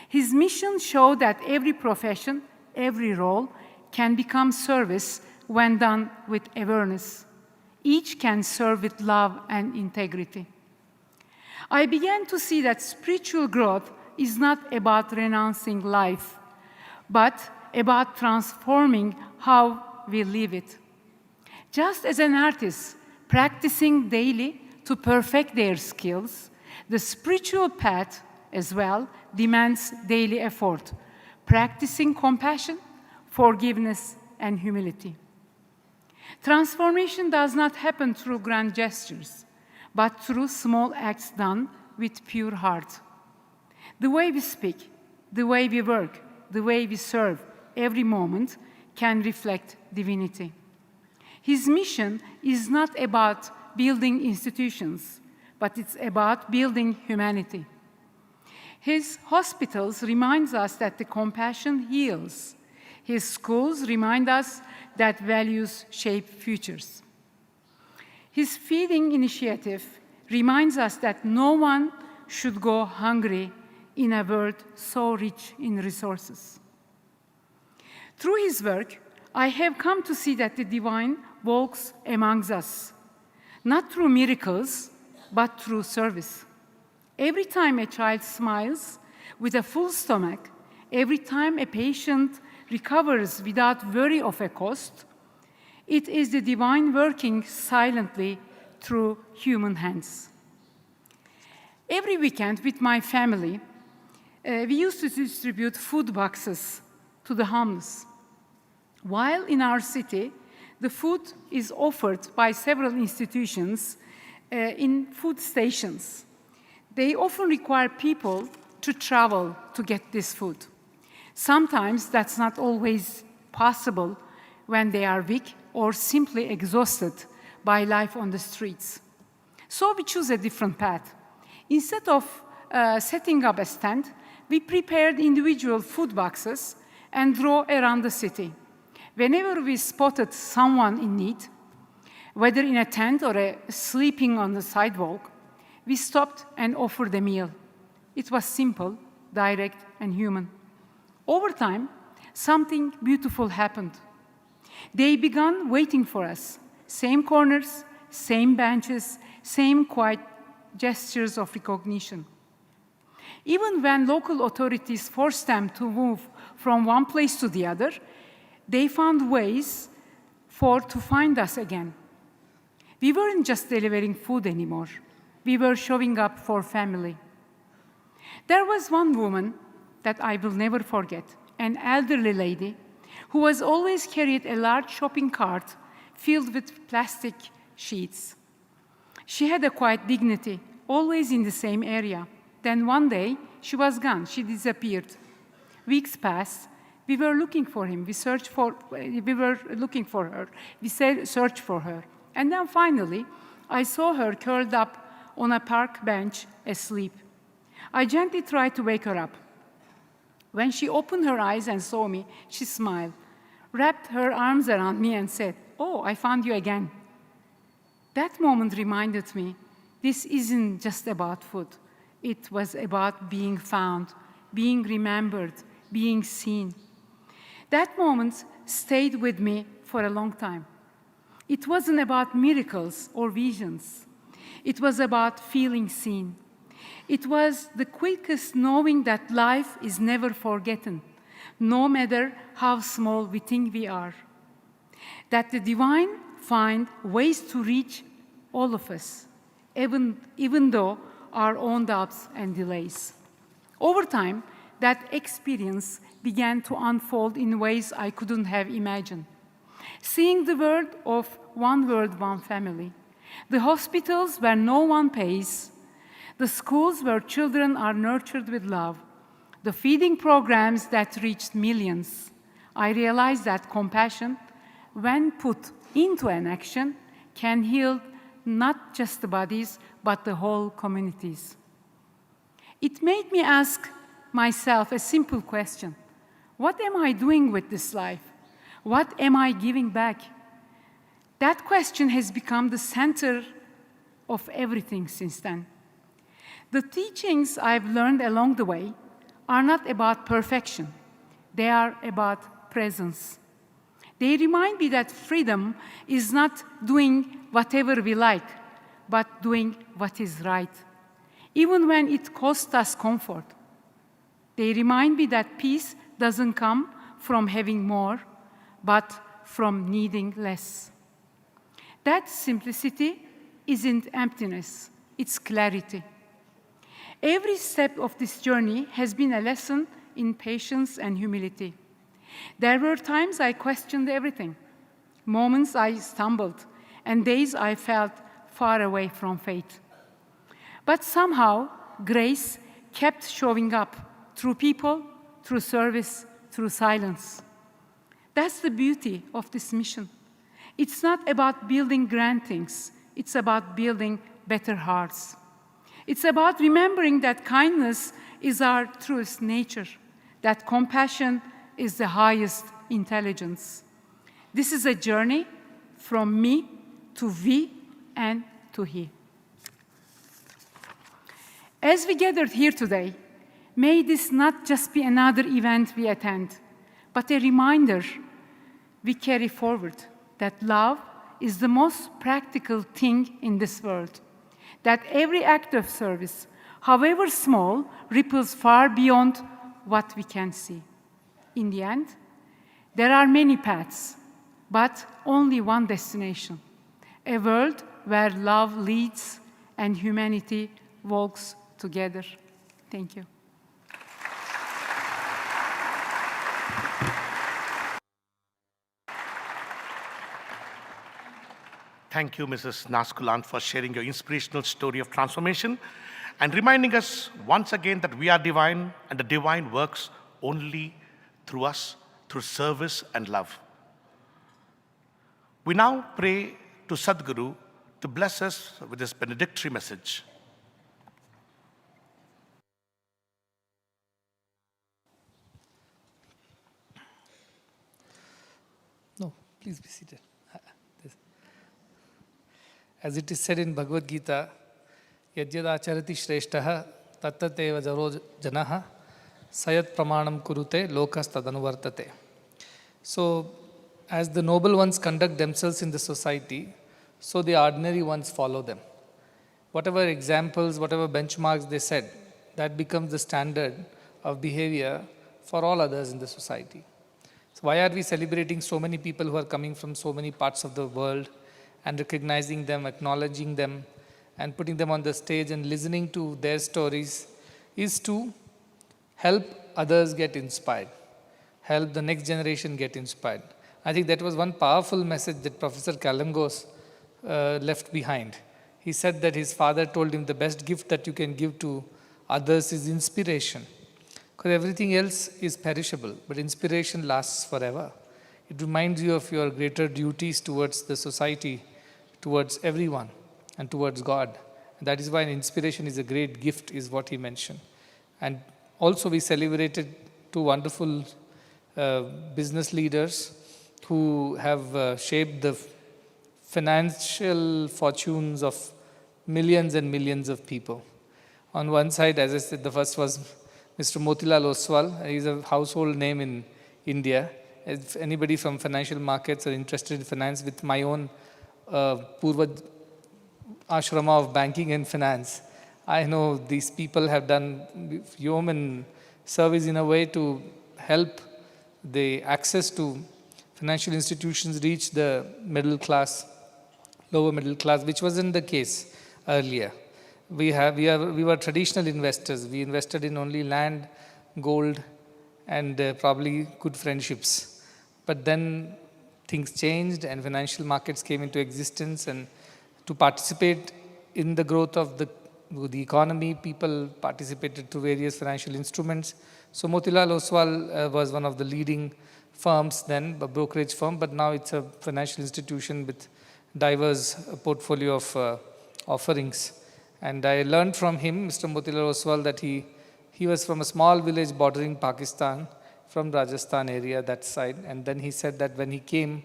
His mission showed that every profession, every role can become service when done with awareness. Each can serve with love and integrity. I began to see that spiritual growth is not about renouncing life, but about transforming how we live it. Just as an artist practicing daily to perfect their skills, the spiritual path as well demands daily effort, practicing compassion, forgiveness, and humility. Transformation does not happen through grand gestures, but through small acts done with pure heart. The way we speak, the way we work, the way we serve every moment can reflect divinity. His mission is not about building institutions, but it's about building humanity. His hospitals remind us that the compassion heals. His schools remind us that values shape futures. His feeding initiative reminds us that no one should go hungry in a world so rich in resources. Through his work, I have come to see that the divine walks amongst us, not through miracles, but through service. Every time a child smiles with a full stomach, every time a patient recovers without worry of a cost, it is the divine working silently through human hands. Every weekend with my family, we used to distribute food boxes to the homeless. While in our city, the food is offered by several institutions in food stations. They often require people to travel to get this food. Sometimes that's not always possible when they are weak or simply exhausted by life on the streets. So we choose a different path. Instead of setting up a stand, we prepared individual food boxes and drove around the city. Whenever we spotted someone in need, Whether in a tent or sleeping on the sidewalk, we stopped and offered a meal. It was simple, direct, and human. Over time, something beautiful happened. They began waiting for us. Same corners, same benches, same quiet gestures of recognition. Even when local authorities forced them to move from one place to the other, they found ways to find us again. We weren't just delivering food anymore. We were showing up for family. There was one woman that I will never forget, an elderly lady who was always carried a large shopping cart filled with plastic sheets. She had a quiet dignity, always in the same area. Then one day, she was gone. She disappeared. Weeks passed. We were looking for him. We were looking for her. We searched for her. And then finally, I saw her curled up on a park bench, asleep. I gently tried to wake her up. When she opened her eyes and saw me, she smiled, wrapped her arms around me and said, "Oh, I found you again." That moment reminded me, this isn't just about food. It was about being found, being remembered, being seen. That moment stayed with me for a long time. It wasn't about miracles or visions. It was about feeling seen. It was the quickest knowing that life is never forgotten, no matter how small we think we are. That the divine find ways to reach all of us, even though our own doubts and delays. Over time, that experience began to unfold in ways I couldn't have imagined. Seeing the world of one world, one family, the hospitals where no one pays, the schools where children are nurtured with love, the feeding programs that reached millions, I realized that compassion, when put into an action, can heal not just the bodies, but the whole communities. It made me ask myself a simple question. What am I doing with this life? What am I giving back? That question has become the center of everything since then. The teachings I've learned along the way are not about perfection. They are about presence. They remind me that freedom is not doing whatever we like, but doing what is right, even when it costs us comfort. They remind me that peace doesn't come from having more, but from needing less. That simplicity isn't emptiness, it's clarity. Every step of this journey has been a lesson in patience and humility. There were times I questioned everything, moments I stumbled, and days I felt far away from faith. But somehow, grace kept showing up through people, through service, through silence. That's the beauty of this mission. It's not about building grand things. It's about building better hearts. It's about remembering that kindness is our truest nature, that compassion is the highest intelligence. This is a journey from me to we and to he. As we gathered here today, may this not just be another event we attend, but a reminder we carry forward that love is the most practical thing in this world, that every act of service, however small, ripples far beyond what we can see. In the end, there are many paths, but only one destination, a world where love leads and humanity walks together. Thank you. Thank you, Mrs. Naz Gulanch, for sharing your inspirational story of transformation and reminding us once again that we are divine and the divine works only through us, through service and love. We now pray to Sadhguru to bless us with this benedictory message. No, please be seated. As it is said in Bhagavad Gita, Yadyadacharati Shreshtaha Tattateva Jaro Janaha Sayat Pramanam Kurute Lokas Tadanuvartate. So, as the noble ones conduct themselves in the society, so the ordinary ones follow them. Whatever examples, whatever benchmarks they set, that becomes the standard of behavior for all others in the society. So why are we celebrating so many people who are coming from so many parts of the world and recognizing them, acknowledging them, and putting them on the stage and listening to their stories is to help others get inspired, help the next generation get inspired. I think that was one powerful message that Professor Kalangos left behind. He said that his father told him the best gift that you can give to others is inspiration. Because everything else is perishable, but inspiration lasts forever. It reminds you of your greater duties towards the society, towards everyone, and towards God. And that is why inspiration is a great gift, is what he mentioned. And also we celebrated two wonderful business leaders who have shaped the financial fortunes of millions and millions of people. On one side, as I said, the first was Mr. Motilal Oswal. He is a household name in India. If anybody from financial markets are interested in finance, with my own Purva Ashrama of banking and finance, I know these people have done yeoman service in a way to help the access to financial institutions reach the middle class, lower middle class, which wasn't the case earlier. We were traditional investors. We invested in only land, gold, and probably good friendships. But then things changed and financial markets came into existence, and to participate in the growth of the economy, people participated through various financial instruments. So Motilal Oswal was one of the leading firms then, a brokerage firm, but now it's a financial institution with diverse portfolio of offerings. And I learned from him, Mr. Motilal Oswal, that he was from a small village bordering Pakistan, from Rajasthan area, that side. And then he said that when he came,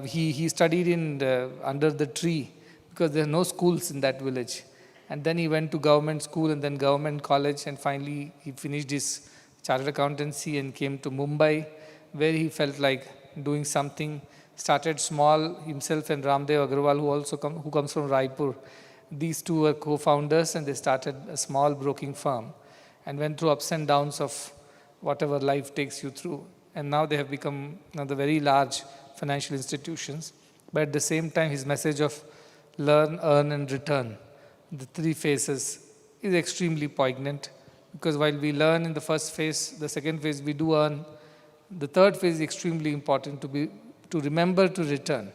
he studied under the tree because there are no schools in that village. And then he went to government school and then government college, and finally he finished his chartered accountancy and came to Mumbai, where he felt like doing something. Started small, himself and Ramdev Agrawal, who comes from Raipur. These two were co-founders, and they started a small broking firm and went through ups and downs of whatever life takes you through. And now they have become one of the very large financial institutions. But at the same time, his message of learn, earn, and return, the three phases, is extremely poignant. Because while we learn in the first phase, the second phase we do earn, the third phase is extremely important to remember to return.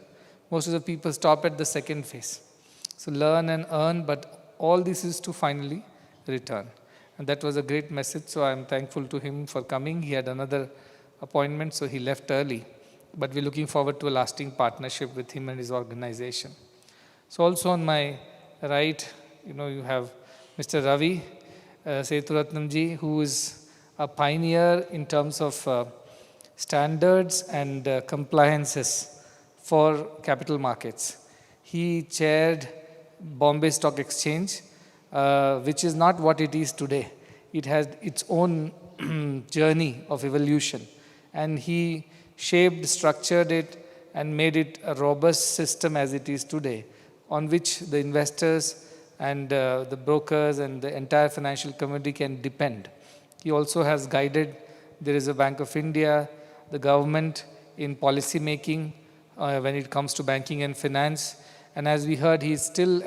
Most of the people stop at the second phase. So learn and earn, but all this is to finally return. And that was a great message, so I'm thankful to him for coming. He had another appointment, so he left early. But we're looking forward to a lasting partnership with him and his organization. So also on my right, you have Mr. Ravi Sethurathnam ji, who is a pioneer in terms of standards and compliances for capital markets. He chaired Bombay Stock Exchange, which is not what it is today. It has its own journey of evolution. And he shaped, structured it, and made it a robust system as it is today, on which the investors and the brokers and the entire financial community can depend. He also has guided, there is a Bank of India, the government in policy making when it comes to banking and finance. And as we heard, he is still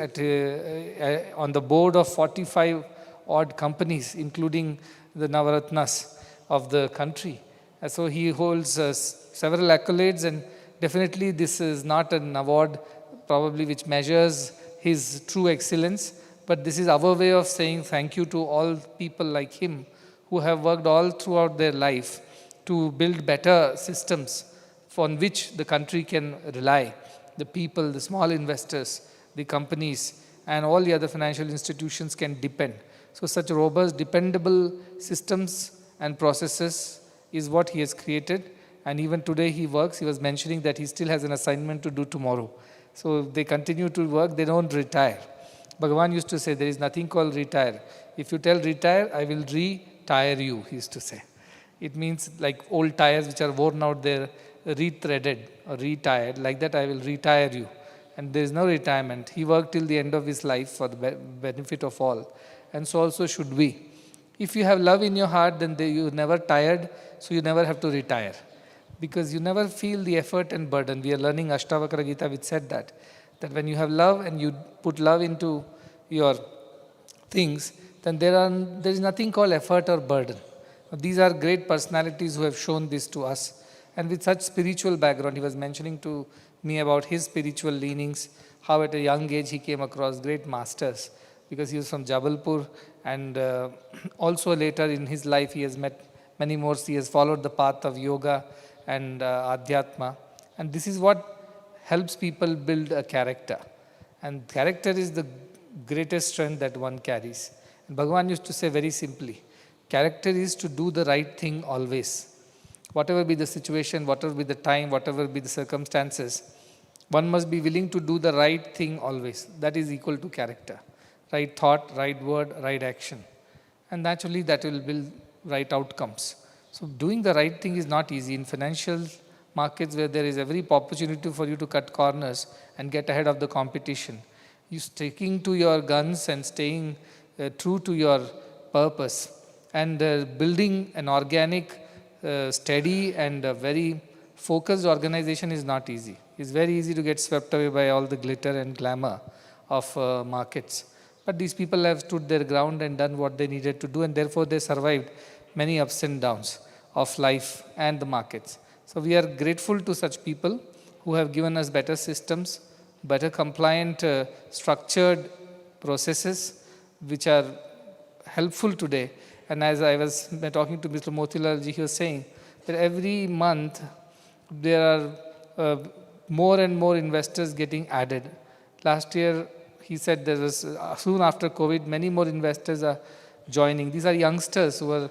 on the board of 45 odd companies, including the Navaratnas of the country. And so he holds several accolades, and definitely this is not an award probably which measures his true excellence, but this is our way of saying thank you to all people like him who have worked all throughout their life to build better systems on which the country can rely. The people, the small investors, the companies, and all the other financial institutions can depend. So such robust, dependable systems and processes is what he has created. And even today he works. He was mentioning that he still has an assignment to do tomorrow. So if they continue to work, they don't retire. Bhagavan used to say, there is nothing called retire. If you tell retire, I will retire you, he used to say. It means like old tires which are worn out, they're rethreaded or retired. Like that, I will retire you. And there is no retirement. He worked till the end of his life for the benefit of all. And so also should we. If you have love in your heart, then you're never tired, so you never have to retire. Because you never feel the effort and burden. We are learning Ashtavakra Gita which said that when you have love and you put love into your things, then there is nothing called effort or burden. These are great personalities who have shown this to us. And with such spiritual background, he was mentioning to me about his spiritual leanings, how at a young age he came across great masters, because he was from Jabalpur, and also later in his life he has met many more. He has followed the path of yoga and adhyatma. And this is what helps people build a character. And character is the greatest strength that one carries. And Bhagavan used to say very simply, character is to do the right thing always. Whatever be the situation, whatever be the time, whatever be the circumstances, one must be willing to do the right thing always. That is equal to character. Right thought, right word, right action. And naturally that will build right outcomes. So doing the right thing is not easy. In financial markets where there is every opportunity for you to cut corners and get ahead of the competition, you sticking to your guns and staying true to your purpose and building an organic, steady and very focused organization is not easy. It's very easy to get swept away by all the glitter and glamour of markets. But these people have stood their ground and done what they needed to do, and therefore they survived many ups and downs of life and the markets. So we are grateful to such people who have given us better systems, better compliant, structured processes which are helpful today. And as I was talking to Mr. Motilal ji, he was saying that every month there are more and more investors getting added. Last year, he said there was, soon after COVID, many more investors are joining. These are youngsters who are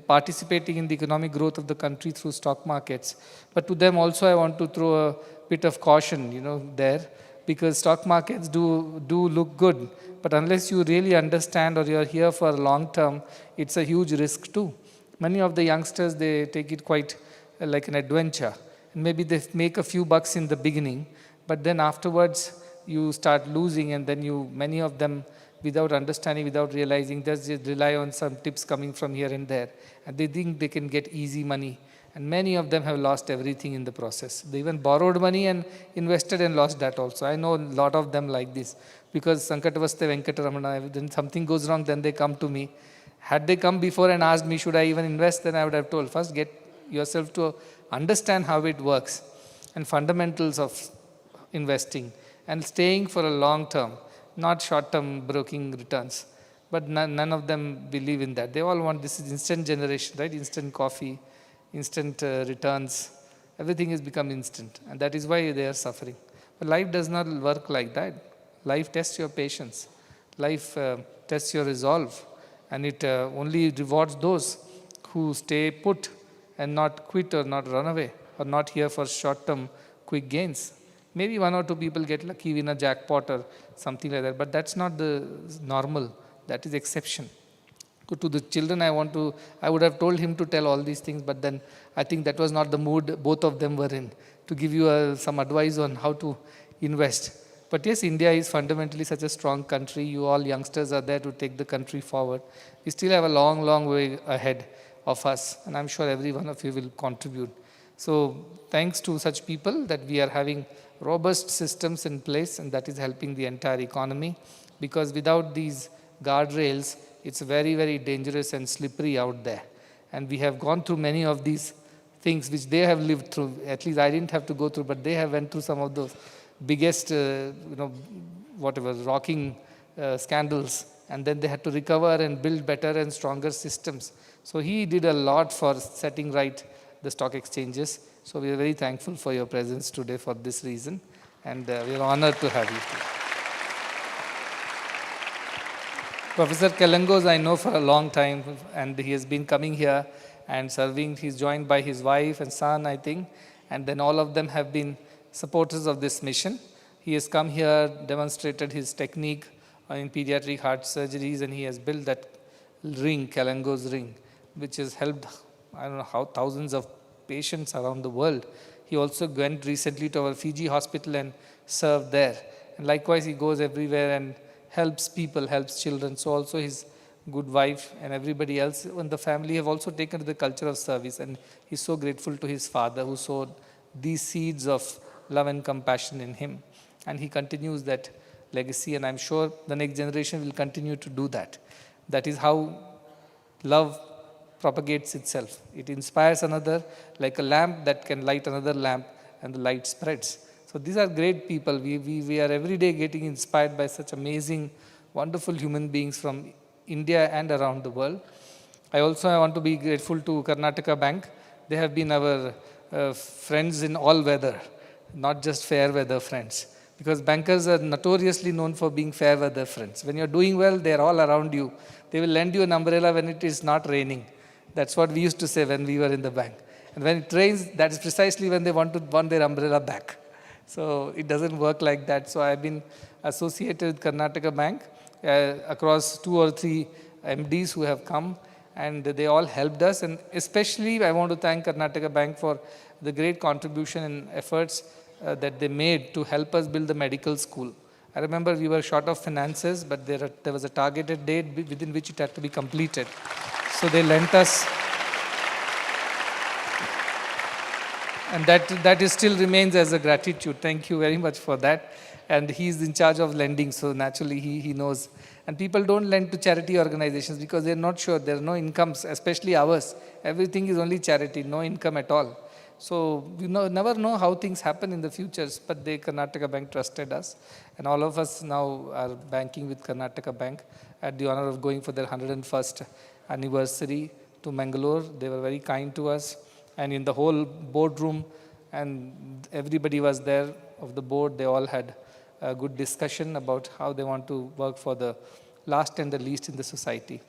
participating in the economic growth of the country through stock markets. But to them also I want to throw a bit of caution, there, because stock markets do look good. But unless you really understand or you are here for long term, it's a huge risk too. Many of the youngsters, they take it quite like an adventure. And maybe they make a few bucks in the beginning, but then afterwards you start losing, and then many of them, without understanding, without realizing, they just rely on some tips coming from here and there. And they think they can get easy money. And many of them have lost everything in the process. They even borrowed money and invested and lost that also. I know a lot of them like this. Because Sankatavaste Venkataramana, when something goes wrong, then they come to me. Had they come before and asked me, should I even invest, then I would have told, first get yourself to understand how it works and fundamentals of investing and staying for a long term, not short-term broking returns. But none of them believe in that. They all want, this is instant generation, right? Instant coffee, instant returns. Everything has become instant, and that is why they are suffering. But life does not work like that. Life tests your patience. Life tests your resolve, and it only rewards those who stay put and not quit or not run away or not here for short-term quick gains. Maybe one or two people get lucky, win a jackpot or something like that, but that's not the normal. That is exception. To the children, I would have told him to tell all these things, but then I think that was not the mood both of them were in, to give you some advice on how to invest. But yes, India is fundamentally such a strong country. You all youngsters are there to take the country forward. We still have a long, long way ahead of us, and I'm sure every one of you will contribute. So thanks to such people that we are having robust systems in place, and that is helping the entire economy, because without these guardrails, it's very, very dangerous and slippery out there. And we have gone through many of these things which they have lived through. At least I didn't have to go through, but they have went through some of those biggest, rocking scandals. And then they had to recover and build better and stronger systems. So he did a lot for setting right the stock exchanges. So we are very thankful for your presence today for this reason. And we are honored to have you here. Professor Kalangos, I know for a long time, and he has been coming here and serving. He's joined by his wife and son, I think, and then all of them have been supporters of this mission. He has come here, demonstrated his technique in pediatric heart surgeries, and he has built that ring, Kalangos ring, which has helped, I don't know how, thousands of patients around the world. He also went recently to our Fiji hospital and served there. And likewise, he goes everywhere and helps people, helps children. So also his good wife and everybody else in the family have also taken to the culture of service. And he's so grateful to his father who sowed these seeds of love and compassion in him. And he continues that legacy, and I'm sure the next generation will continue to do that. That is how love propagates itself. It inspires another like a lamp that can light another lamp, and the light spreads. So these are great people. We are every day getting inspired by such amazing, wonderful human beings from India and around the world. I also want to be grateful to Karnataka Bank. They have been our friends in all weather, not just fair weather friends. Because bankers are notoriously known for being fair weather friends. When you're doing well, they're all around you. They will lend you an umbrella when it is not raining. That's what we used to say when we were in the bank. And when it rains, that is precisely when they want their umbrella back. So it doesn't work like that. So I've been associated with Karnataka Bank across 2 or 3 MDs who have come, and they all helped us. And especially I want to thank Karnataka Bank for the great contribution and efforts that they made to help us build the medical school. I remember we were short of finances, but there was a targeted date within which it had to be completed. So they lent us, and that is still remains as a gratitude. Thank you very much for that. And he's in charge of lending, so naturally he knows. And people don't lend to charity organizations because they're not sure. There are no incomes, especially ours. Everything is only charity, no income at all. So we never know how things happen in the futures, but the Karnataka Bank trusted us. And all of us now are banking with Karnataka Bank. I had the honor of going for their 101st anniversary to Mangalore. They were very kind to us. And in the whole boardroom, and everybody was there of the board, they all had a good discussion about how they want to work for the last and the least in the society.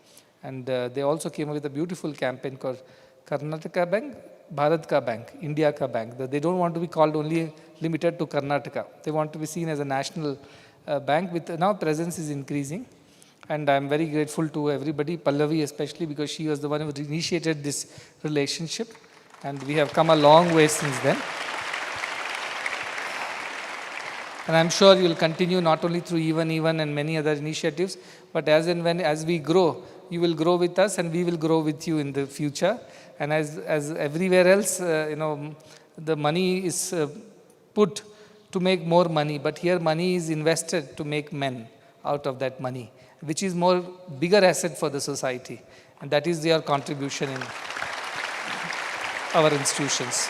And they also came up with a beautiful campaign called Karnataka Bank, Bharat Ka Bank, India Ka Bank. They don't want to be called only limited to Karnataka. They want to be seen as a national bank with now presence is increasing. And I'm very grateful to everybody, Pallavi especially, because she was the one who initiated this relationship. And we have come a long way since then. And I'm sure you'll continue not only through Even and many other initiatives, but as we grow, you will grow with us and we will grow with you in the future. And as everywhere else, the money is put to make more money, but here money is invested to make men out of that money, which is more bigger asset for the society. And that is their contribution in our institutions.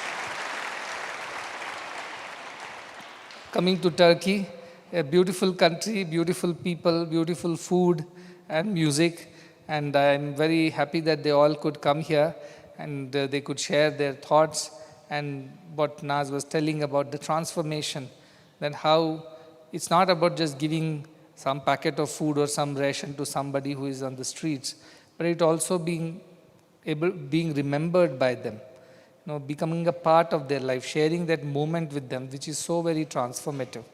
Coming to Turkey, a beautiful country, beautiful people, beautiful food and music. And I'm very happy that they all could come here and they could share their thoughts and what Naz was telling about the transformation, that how it's not about just giving some packet of food or some ration to somebody who is on the streets, but it also being remembered by them, becoming a part of their life, sharing that moment with them, which is so very transformative.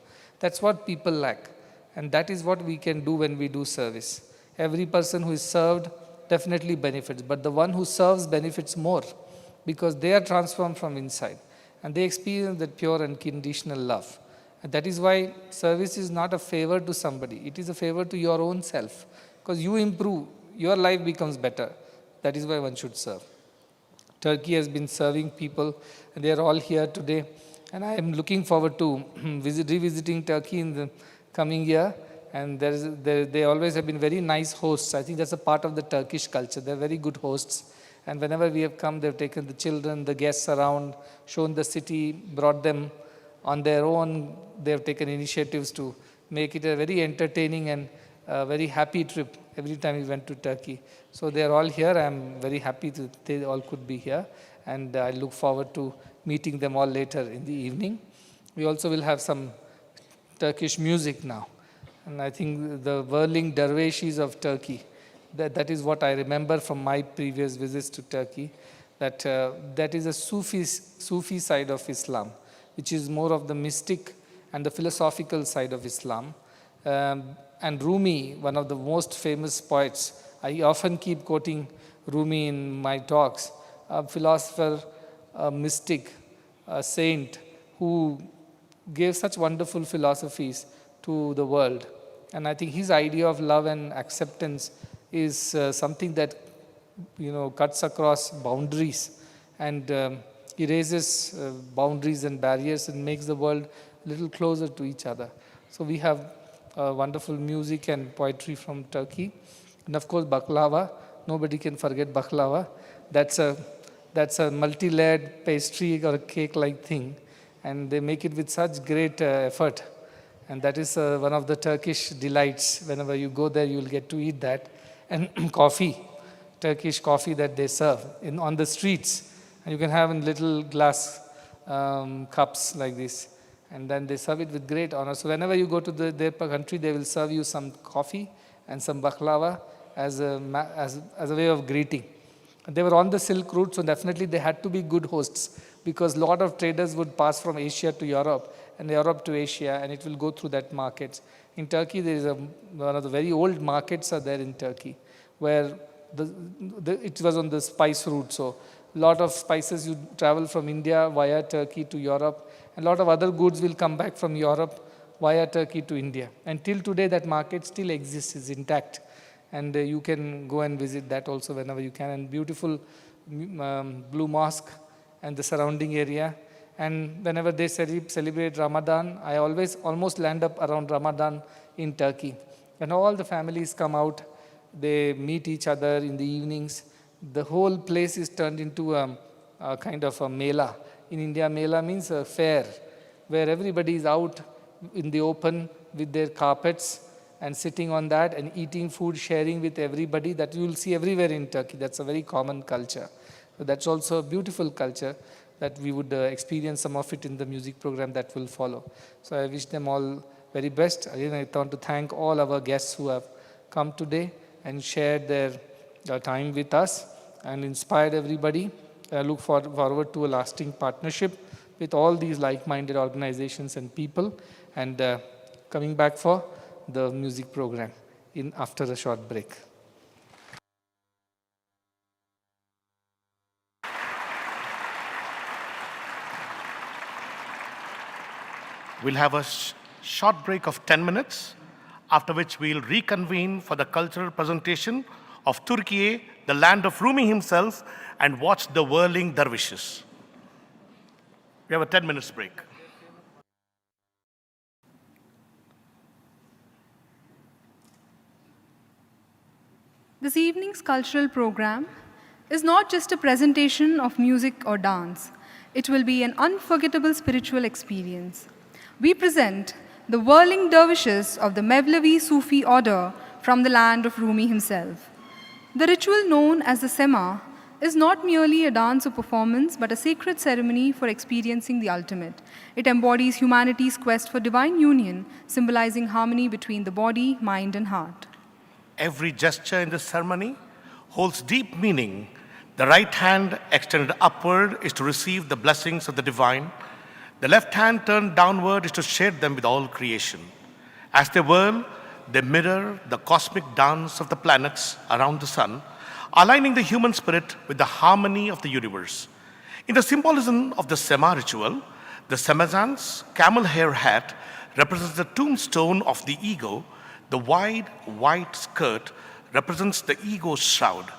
That's what people lack. And that is what we can do when we do service. Every person who is served definitely benefits, but the one who serves benefits more because they are transformed from inside and they experience that pure and conditional love. And that is why service is not a favor to somebody. It is a favor to your own self because you improve, your life becomes better. That is why one should serve. Turkey has been serving people, and they are all here today. And I am looking forward to revisiting Turkey in the coming year. And they always have been very nice hosts. I think that's a part of the Turkish culture. They're very good hosts. And whenever we have come, they've taken the children, the guests around, shown the city, brought them on their own. They've taken initiatives to make it a very entertaining and very happy trip every time we went to Turkey. So they're all here. I'm very happy that they all could be here. And I look forward to meeting them all later in the evening. We also will have some Turkish music now. And I think the Whirling dervishes of Turkey, that is what I remember from my previous visits to Turkey, that is a Sufi side of Islam, which is more of the mystic and the philosophical side of Islam. And Rumi, one of the most famous poets, I often keep quoting Rumi in my talks, a philosopher, a mystic, a saint who gave such wonderful philosophies to the world. And I think his idea of love and acceptance is something that cuts across boundaries and erases boundaries and barriers and makes the world a little closer to each other. So we have wonderful music and poetry from Turkey. And of course, baklava. Nobody can forget baklava. That's a multi-layered pastry or a cake-like thing. And they make it with such great effort. And that is one of the Turkish delights. Whenever you go there, you will get to eat that. And coffee, Turkish coffee that they serve on the streets. And you can have in little glass cups like this. And then they serve it with great honor. So whenever you go to their country, they will serve you some coffee and some baklava as a way of greeting. And they were on the Silk Route, so definitely they had to be good hosts, because a lot of traders would pass from Asia to Europe and Europe to Asia, and it will go through that markets. In Turkey, there is one of the very old markets are there in Turkey, where it was on the spice route. So a lot of spices you travel from India via Turkey to Europe, and a lot of other goods will come back from Europe via Turkey to India. And till today, that market still exists, is intact. And you can go and visit that also whenever you can. And beautiful Blue Mosque and the surrounding area. And whenever they celebrate Ramadan, I always almost land up around Ramadan in Turkey. And all the families come out, they meet each other in the evenings. The whole place is turned into a kind of a mela. In India, mela means a fair, where everybody is out in the open with their carpets and sitting on that and eating food, sharing with everybody. That you will see everywhere in Turkey. That's a very common culture. So that's also a beautiful culture that we would experience some of it in the music program that will follow. So I wish them all very best. Again, I want to thank all our guests who have come today and shared their time with us and inspired everybody. I look forward to a lasting partnership with all these like-minded organizations and people, and coming back for the music program after a short break. We'll have a short break of 10 minutes, after which we'll reconvene for the cultural presentation of Türkiye, the land of Rumi himself, and watch the Whirling dervishes. We have a 10 minutes break. This evening's cultural program is not just a presentation of music or dance. It will be an unforgettable spiritual experience. We present the Whirling dervishes of the Mevlevi Sufi order from the land of Rumi himself. The ritual known as the Sema is not merely a dance or performance, but a sacred ceremony for experiencing the ultimate. It embodies humanity's quest for divine union, symbolizing harmony between the body, mind, and heart. Every gesture in this ceremony holds deep meaning. The right hand extended upward is to receive the blessings of the divine. The left hand turned downward is to share them with all creation. As they whirl, they mirror the cosmic dance of the planets around the sun, aligning the human spirit with the harmony of the universe. In the symbolism of the Sema ritual, the Semazan's camel hair hat represents the tombstone of the ego. The wide white skirt represents the ego's shroud.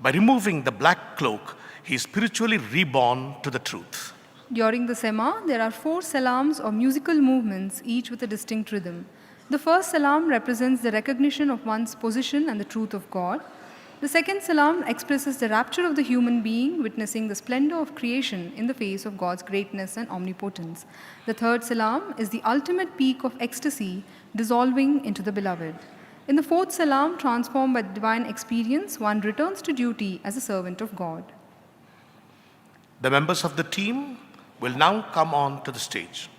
By removing the black cloak, he is spiritually reborn to the truth. During the Sema, there are 4 salams or musical movements, each with a distinct rhythm. The first salam represents the recognition of one's position and the truth of God. The second salam expresses the rapture of the human being, witnessing the splendor of creation in the face of God's greatness and omnipotence. The third salam is the ultimate peak of ecstasy, dissolving into the beloved. In the fourth salam, transformed by the divine experience, one returns to duty as a servant of God. The members of the team will now come on to the stage.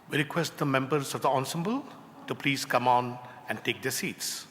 We request the members of the ensemble to please come on and take their seats.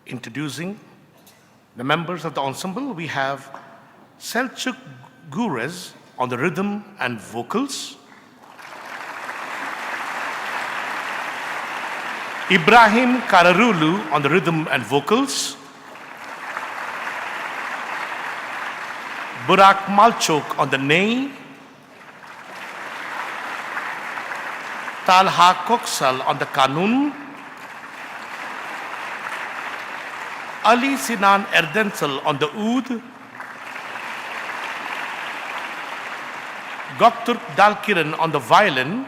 Introducing the members of the ensemble, we have Selçuk Gurez on the rhythm and vocals, Ibrahim Kararulu on the rhythm and vocals, Burak Malchok on the ney, Talha Koksal on the kanun, Ali Sinan Erdensel on the oud, Göktürk Dalkiran on the violin,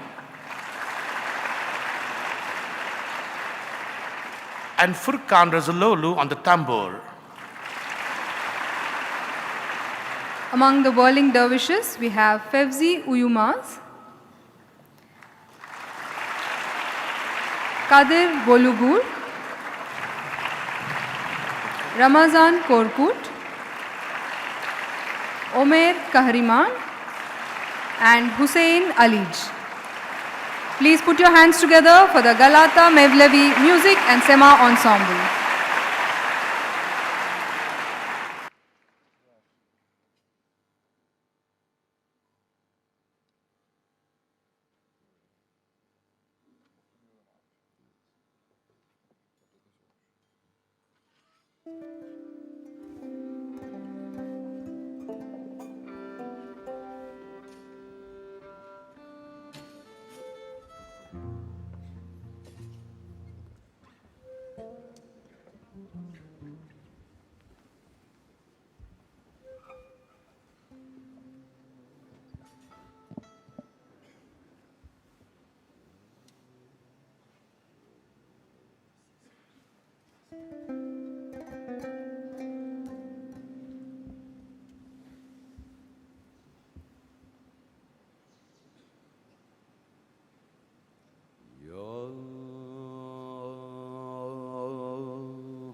and Furkan Razalolu on the tambour. Among the whirling dervishes, we have Fevzi Uyumaz, Kadir Bolugur, Ramazan Korkut, Omer Kahriman, and Hussein Alij. Please put your hands together for the Galata Mevlevi Music and Sema Ensemble.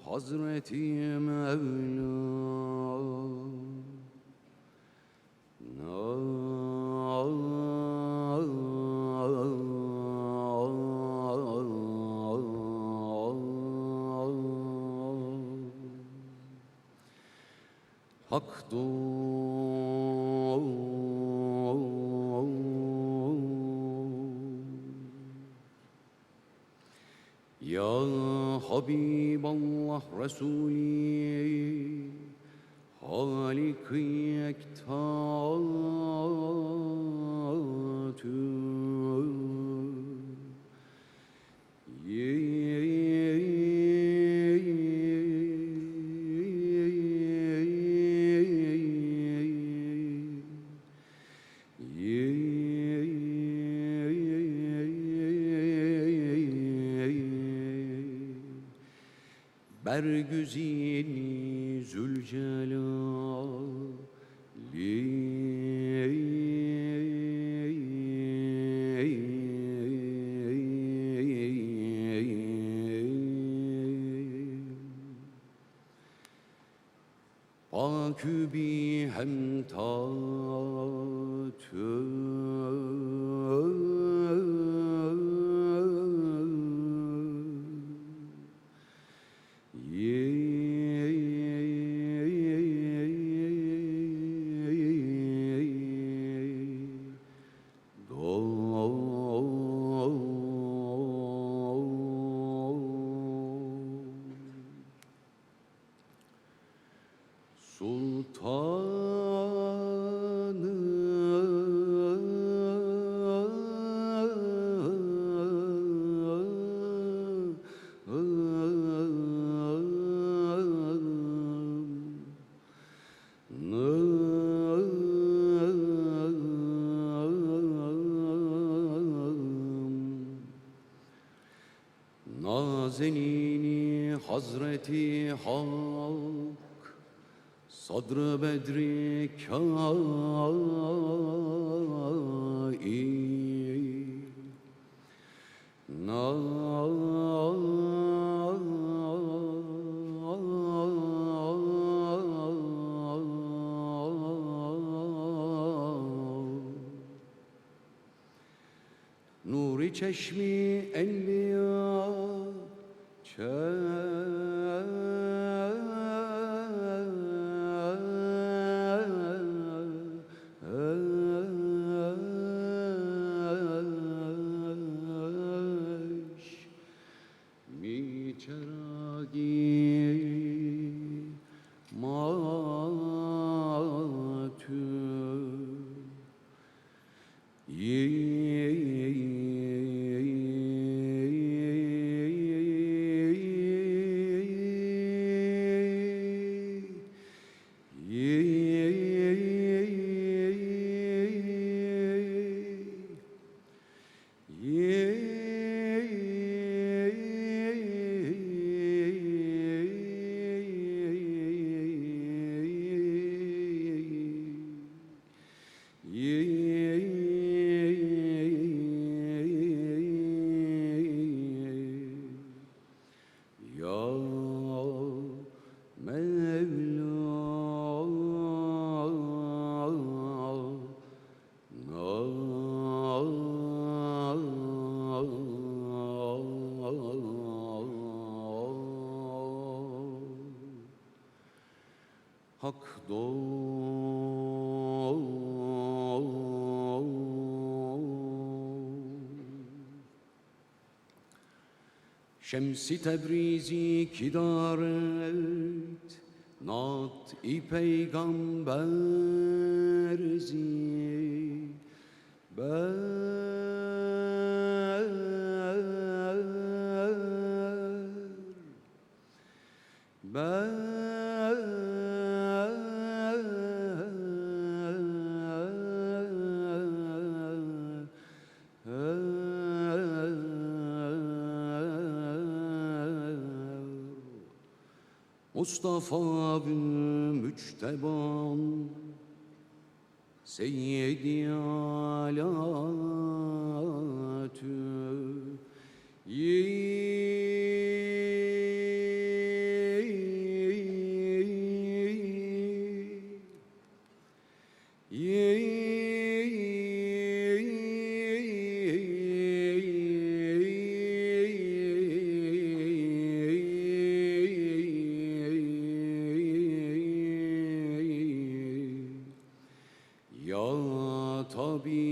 Hazreti Mevla Hak Ya Habiballah Resulü Halik-i Yektatü Bergüzini Zülcelali kübi hem nazenini Hazreti Hak Sadr-ı Bedri Nuri çeşmi enbiya mi çeragi matü Hak Şems-i Tebrizi kidaret Nat-i Peygamberzi Mustafa müçteban Seyyidi alatü Ya tabi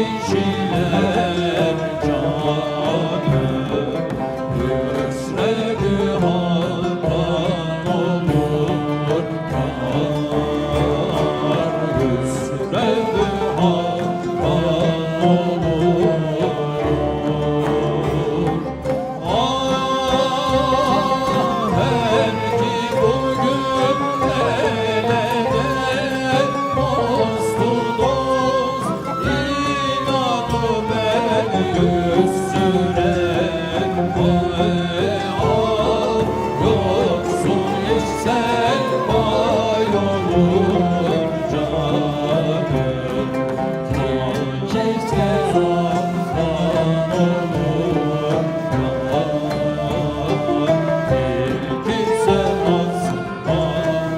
dervişler canı Hüsrev-i Hakan olur kar Hüsrev-i Hakan olur Ah her ki bugün eleden dostu dost inanı ben yüz süren ah yoksun işsen bay olur canım Tilkise afan olur Tilkise aslan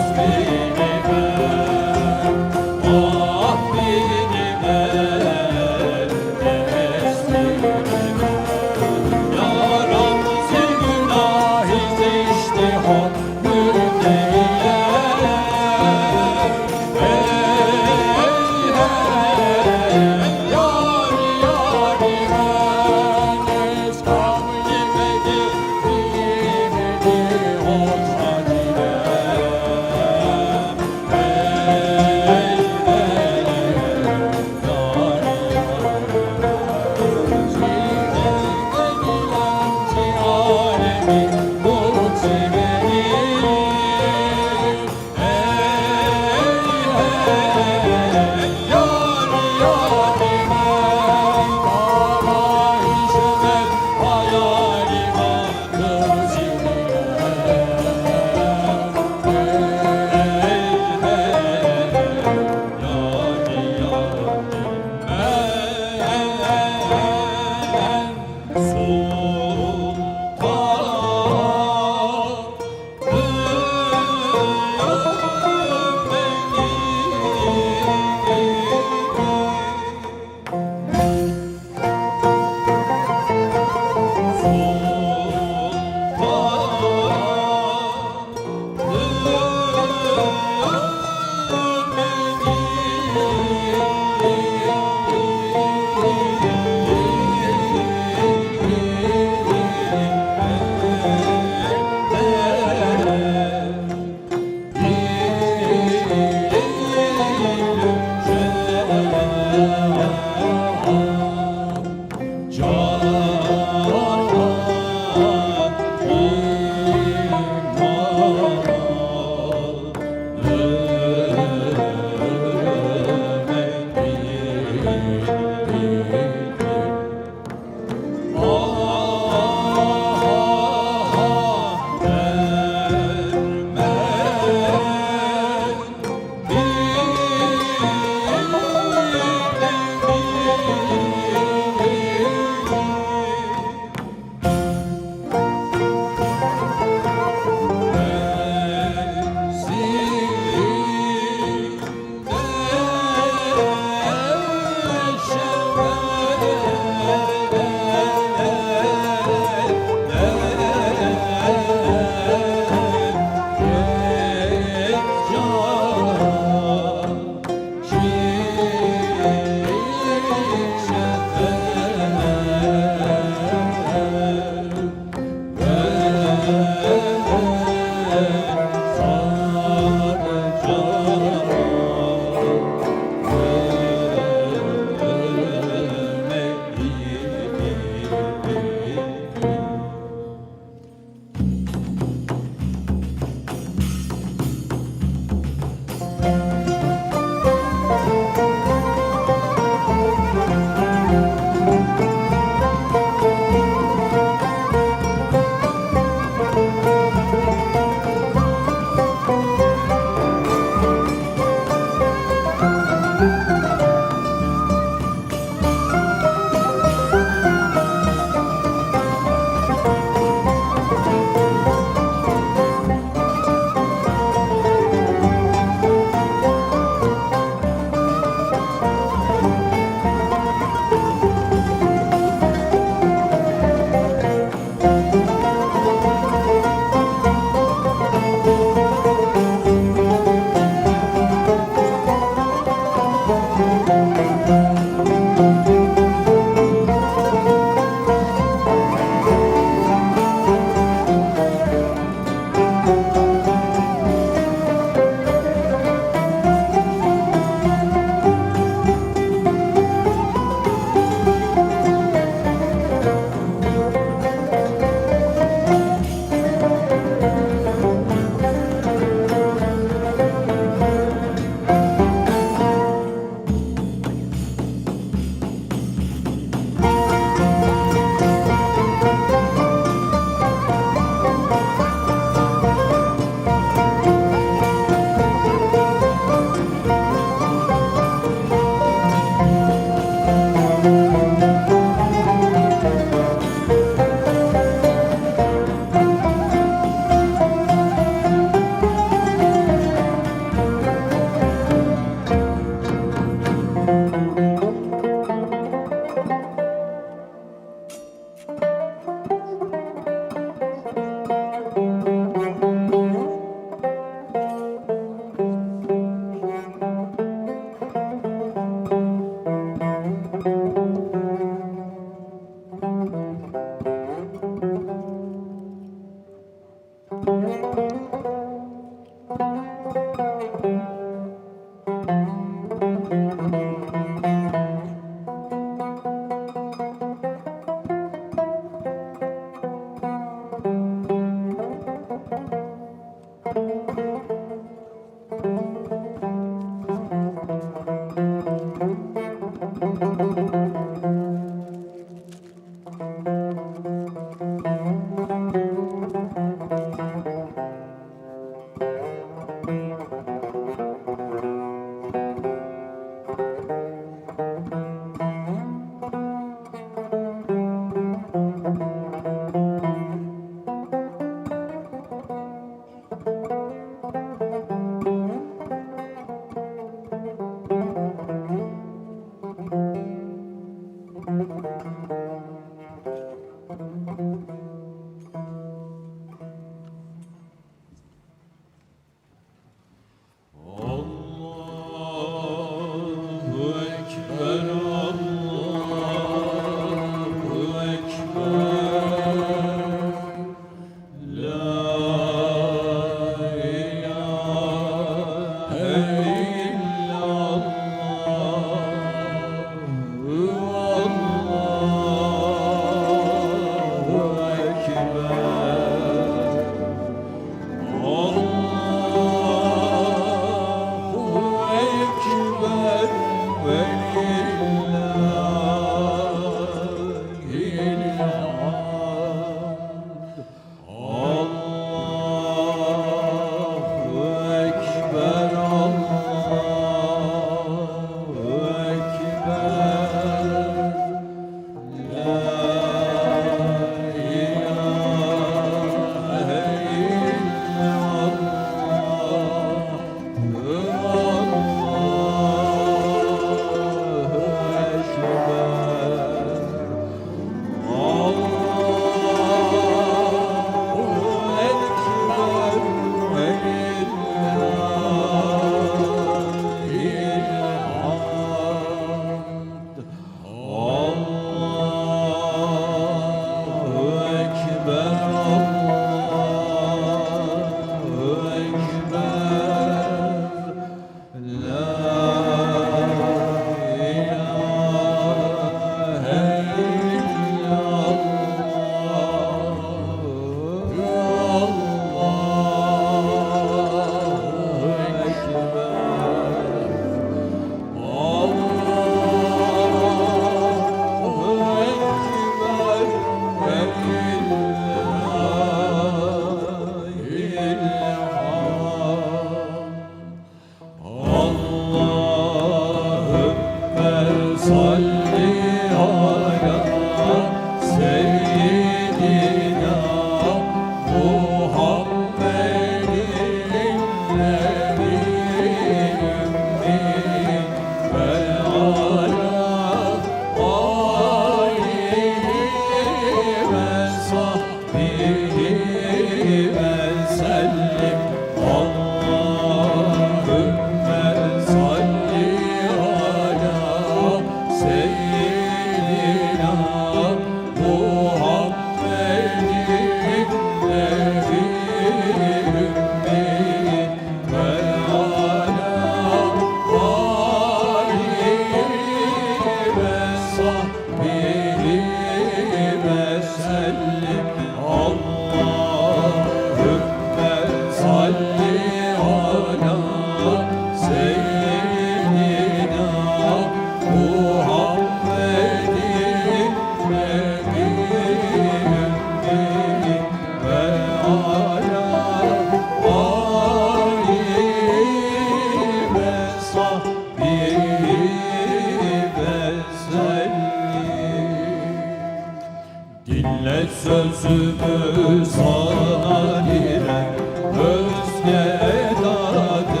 sözümü sana direk özge edadır.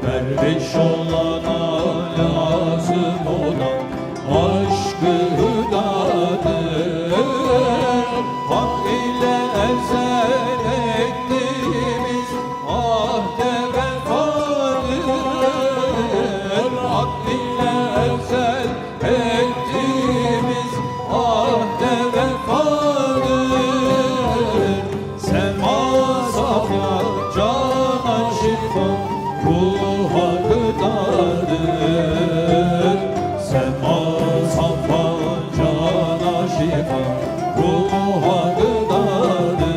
Derviş olana lazım olan aşkı hüdadır. Hak ile ezel ettiğimiz ahde vefadır. Hak ile ezel ettiğimiz ahde vefadır. Sema safa cana şifa ruha gıdadır. Sema safa cana şifa ruha gıdadır.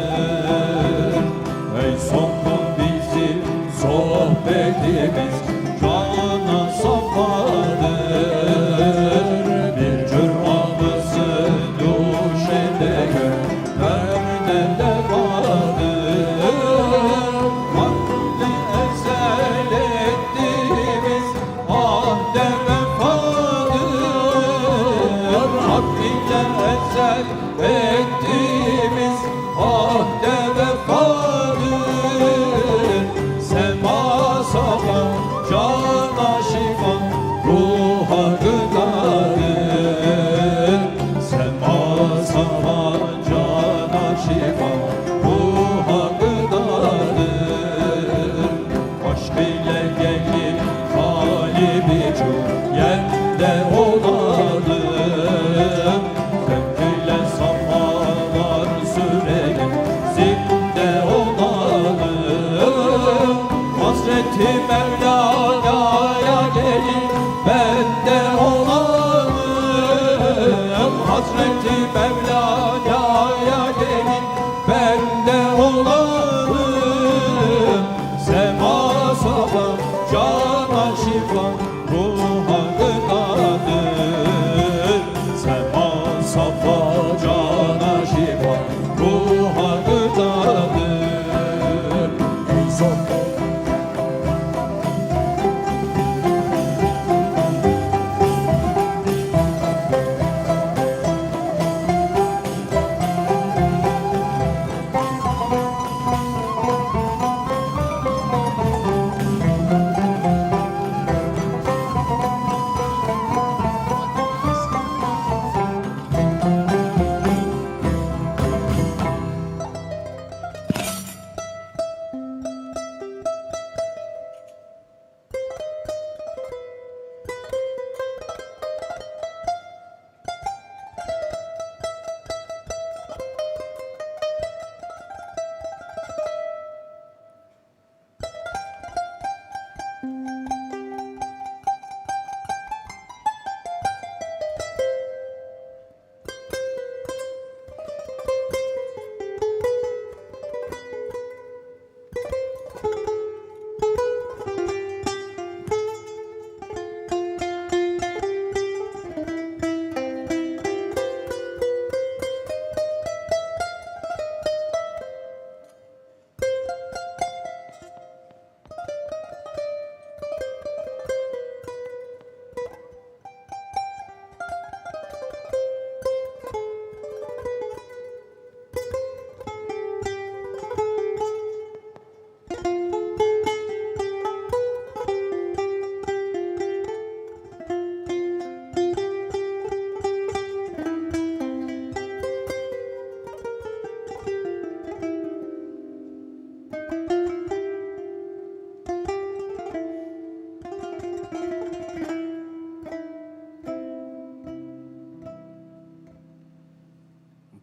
Ey son bizim sohbetimiz cana safadır. Bir cürmamızı düşende gönlerde devadır. Hakkı ezel ettiğimiz ahde vefadır. Hakkı ezel ettiğimiz ahde vefadır. Sema safa cana şifa ruha gıdadır. Sema safa cana şifa ruha gıdadır. Aşk ile gelip talibi yende olalım. Zevk ile safalar sürelim, zinde olalım. Hazreti Mevla'ya gelin bende olalım. Hazreti Mevla'ya gelin bende olalım. Sema safa cana şifa ruha gıdadır. Sema safa cana şifa ruha gıdadır. Ey son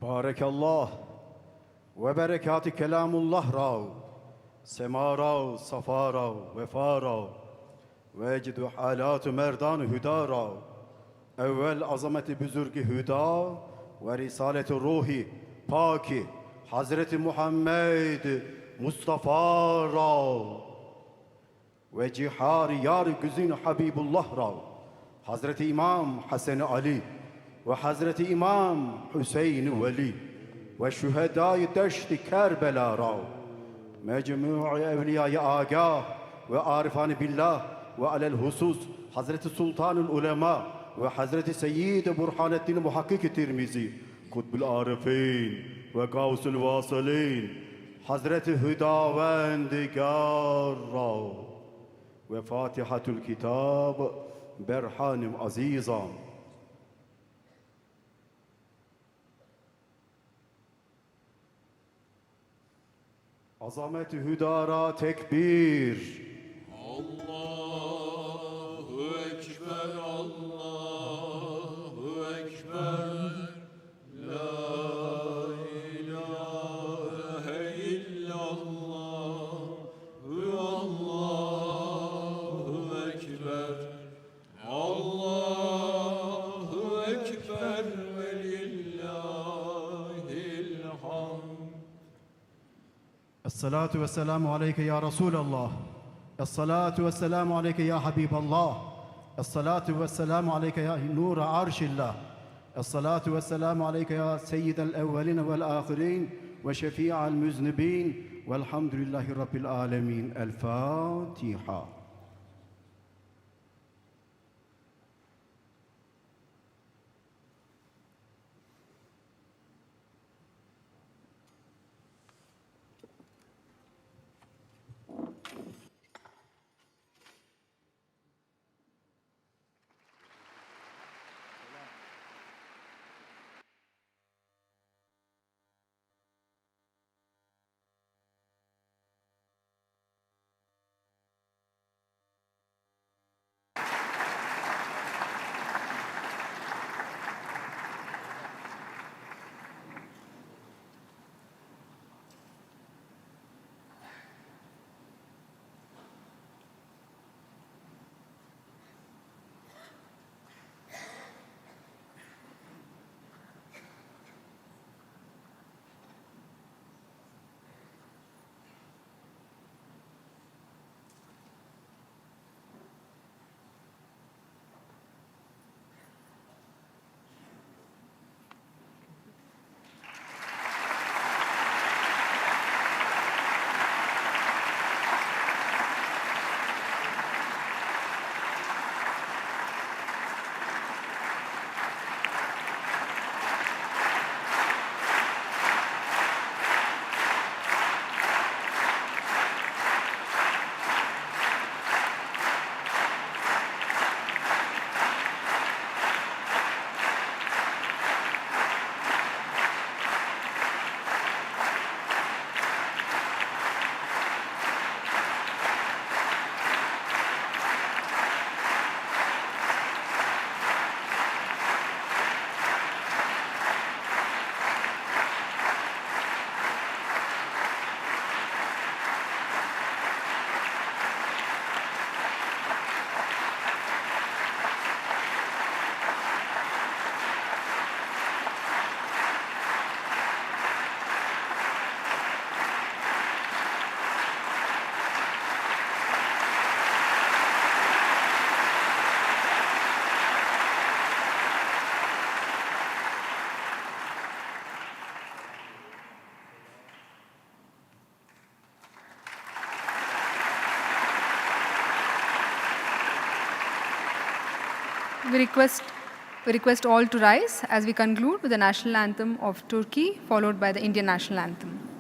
Barekallah ve berekatü kelamullah rav, sema rav, safa rav, vefa rav, vecidu halatu merdan hüda rav, evvel azameti büzürgü hüda ve risaleti ruhi paki Hazreti Muhammed Mustafa rav ve cihari yar güzin Habibullah rav, Hazreti İmam Hasan Ali ve Hazreti İmam Hüseyin Veli ve şühedâ-i deşt-i Kerbela rav, mecmû-i evliya-i âgâh ve arifan-ı billah ve alel husus Hazreti Sultanul Ulema ve Hazreti Seyyid Burhanettin Muhakkik-i Tirmizi, Kutbul Arifin ve Gavsul Vasilin Hazreti Hüdavendigar ra ve Fatihatul Kitab Berhanim Azizan. Azamet-i Hüdara tekbir. Allahu Ekber, Allahu Ekber. La ilahe illallah. Allahu Ekber. Allahu Ekber ve lillahil hamd. Esselatu ve selamu aleyke ya Resulallah. Esselatu ve selamu aleyke ya Habiballah. Esselatu ve selamu aleyke ya Nur-i Arşillah. Esselatu ve selamu aleyke ya Seyyidel evveline vel ahirin ve şefi'al müznibin velhamdülillahi Rabbil alemin. El Fatiha. We request all to rise as we conclude with the national anthem of Turkey, followed by the Indian national anthem.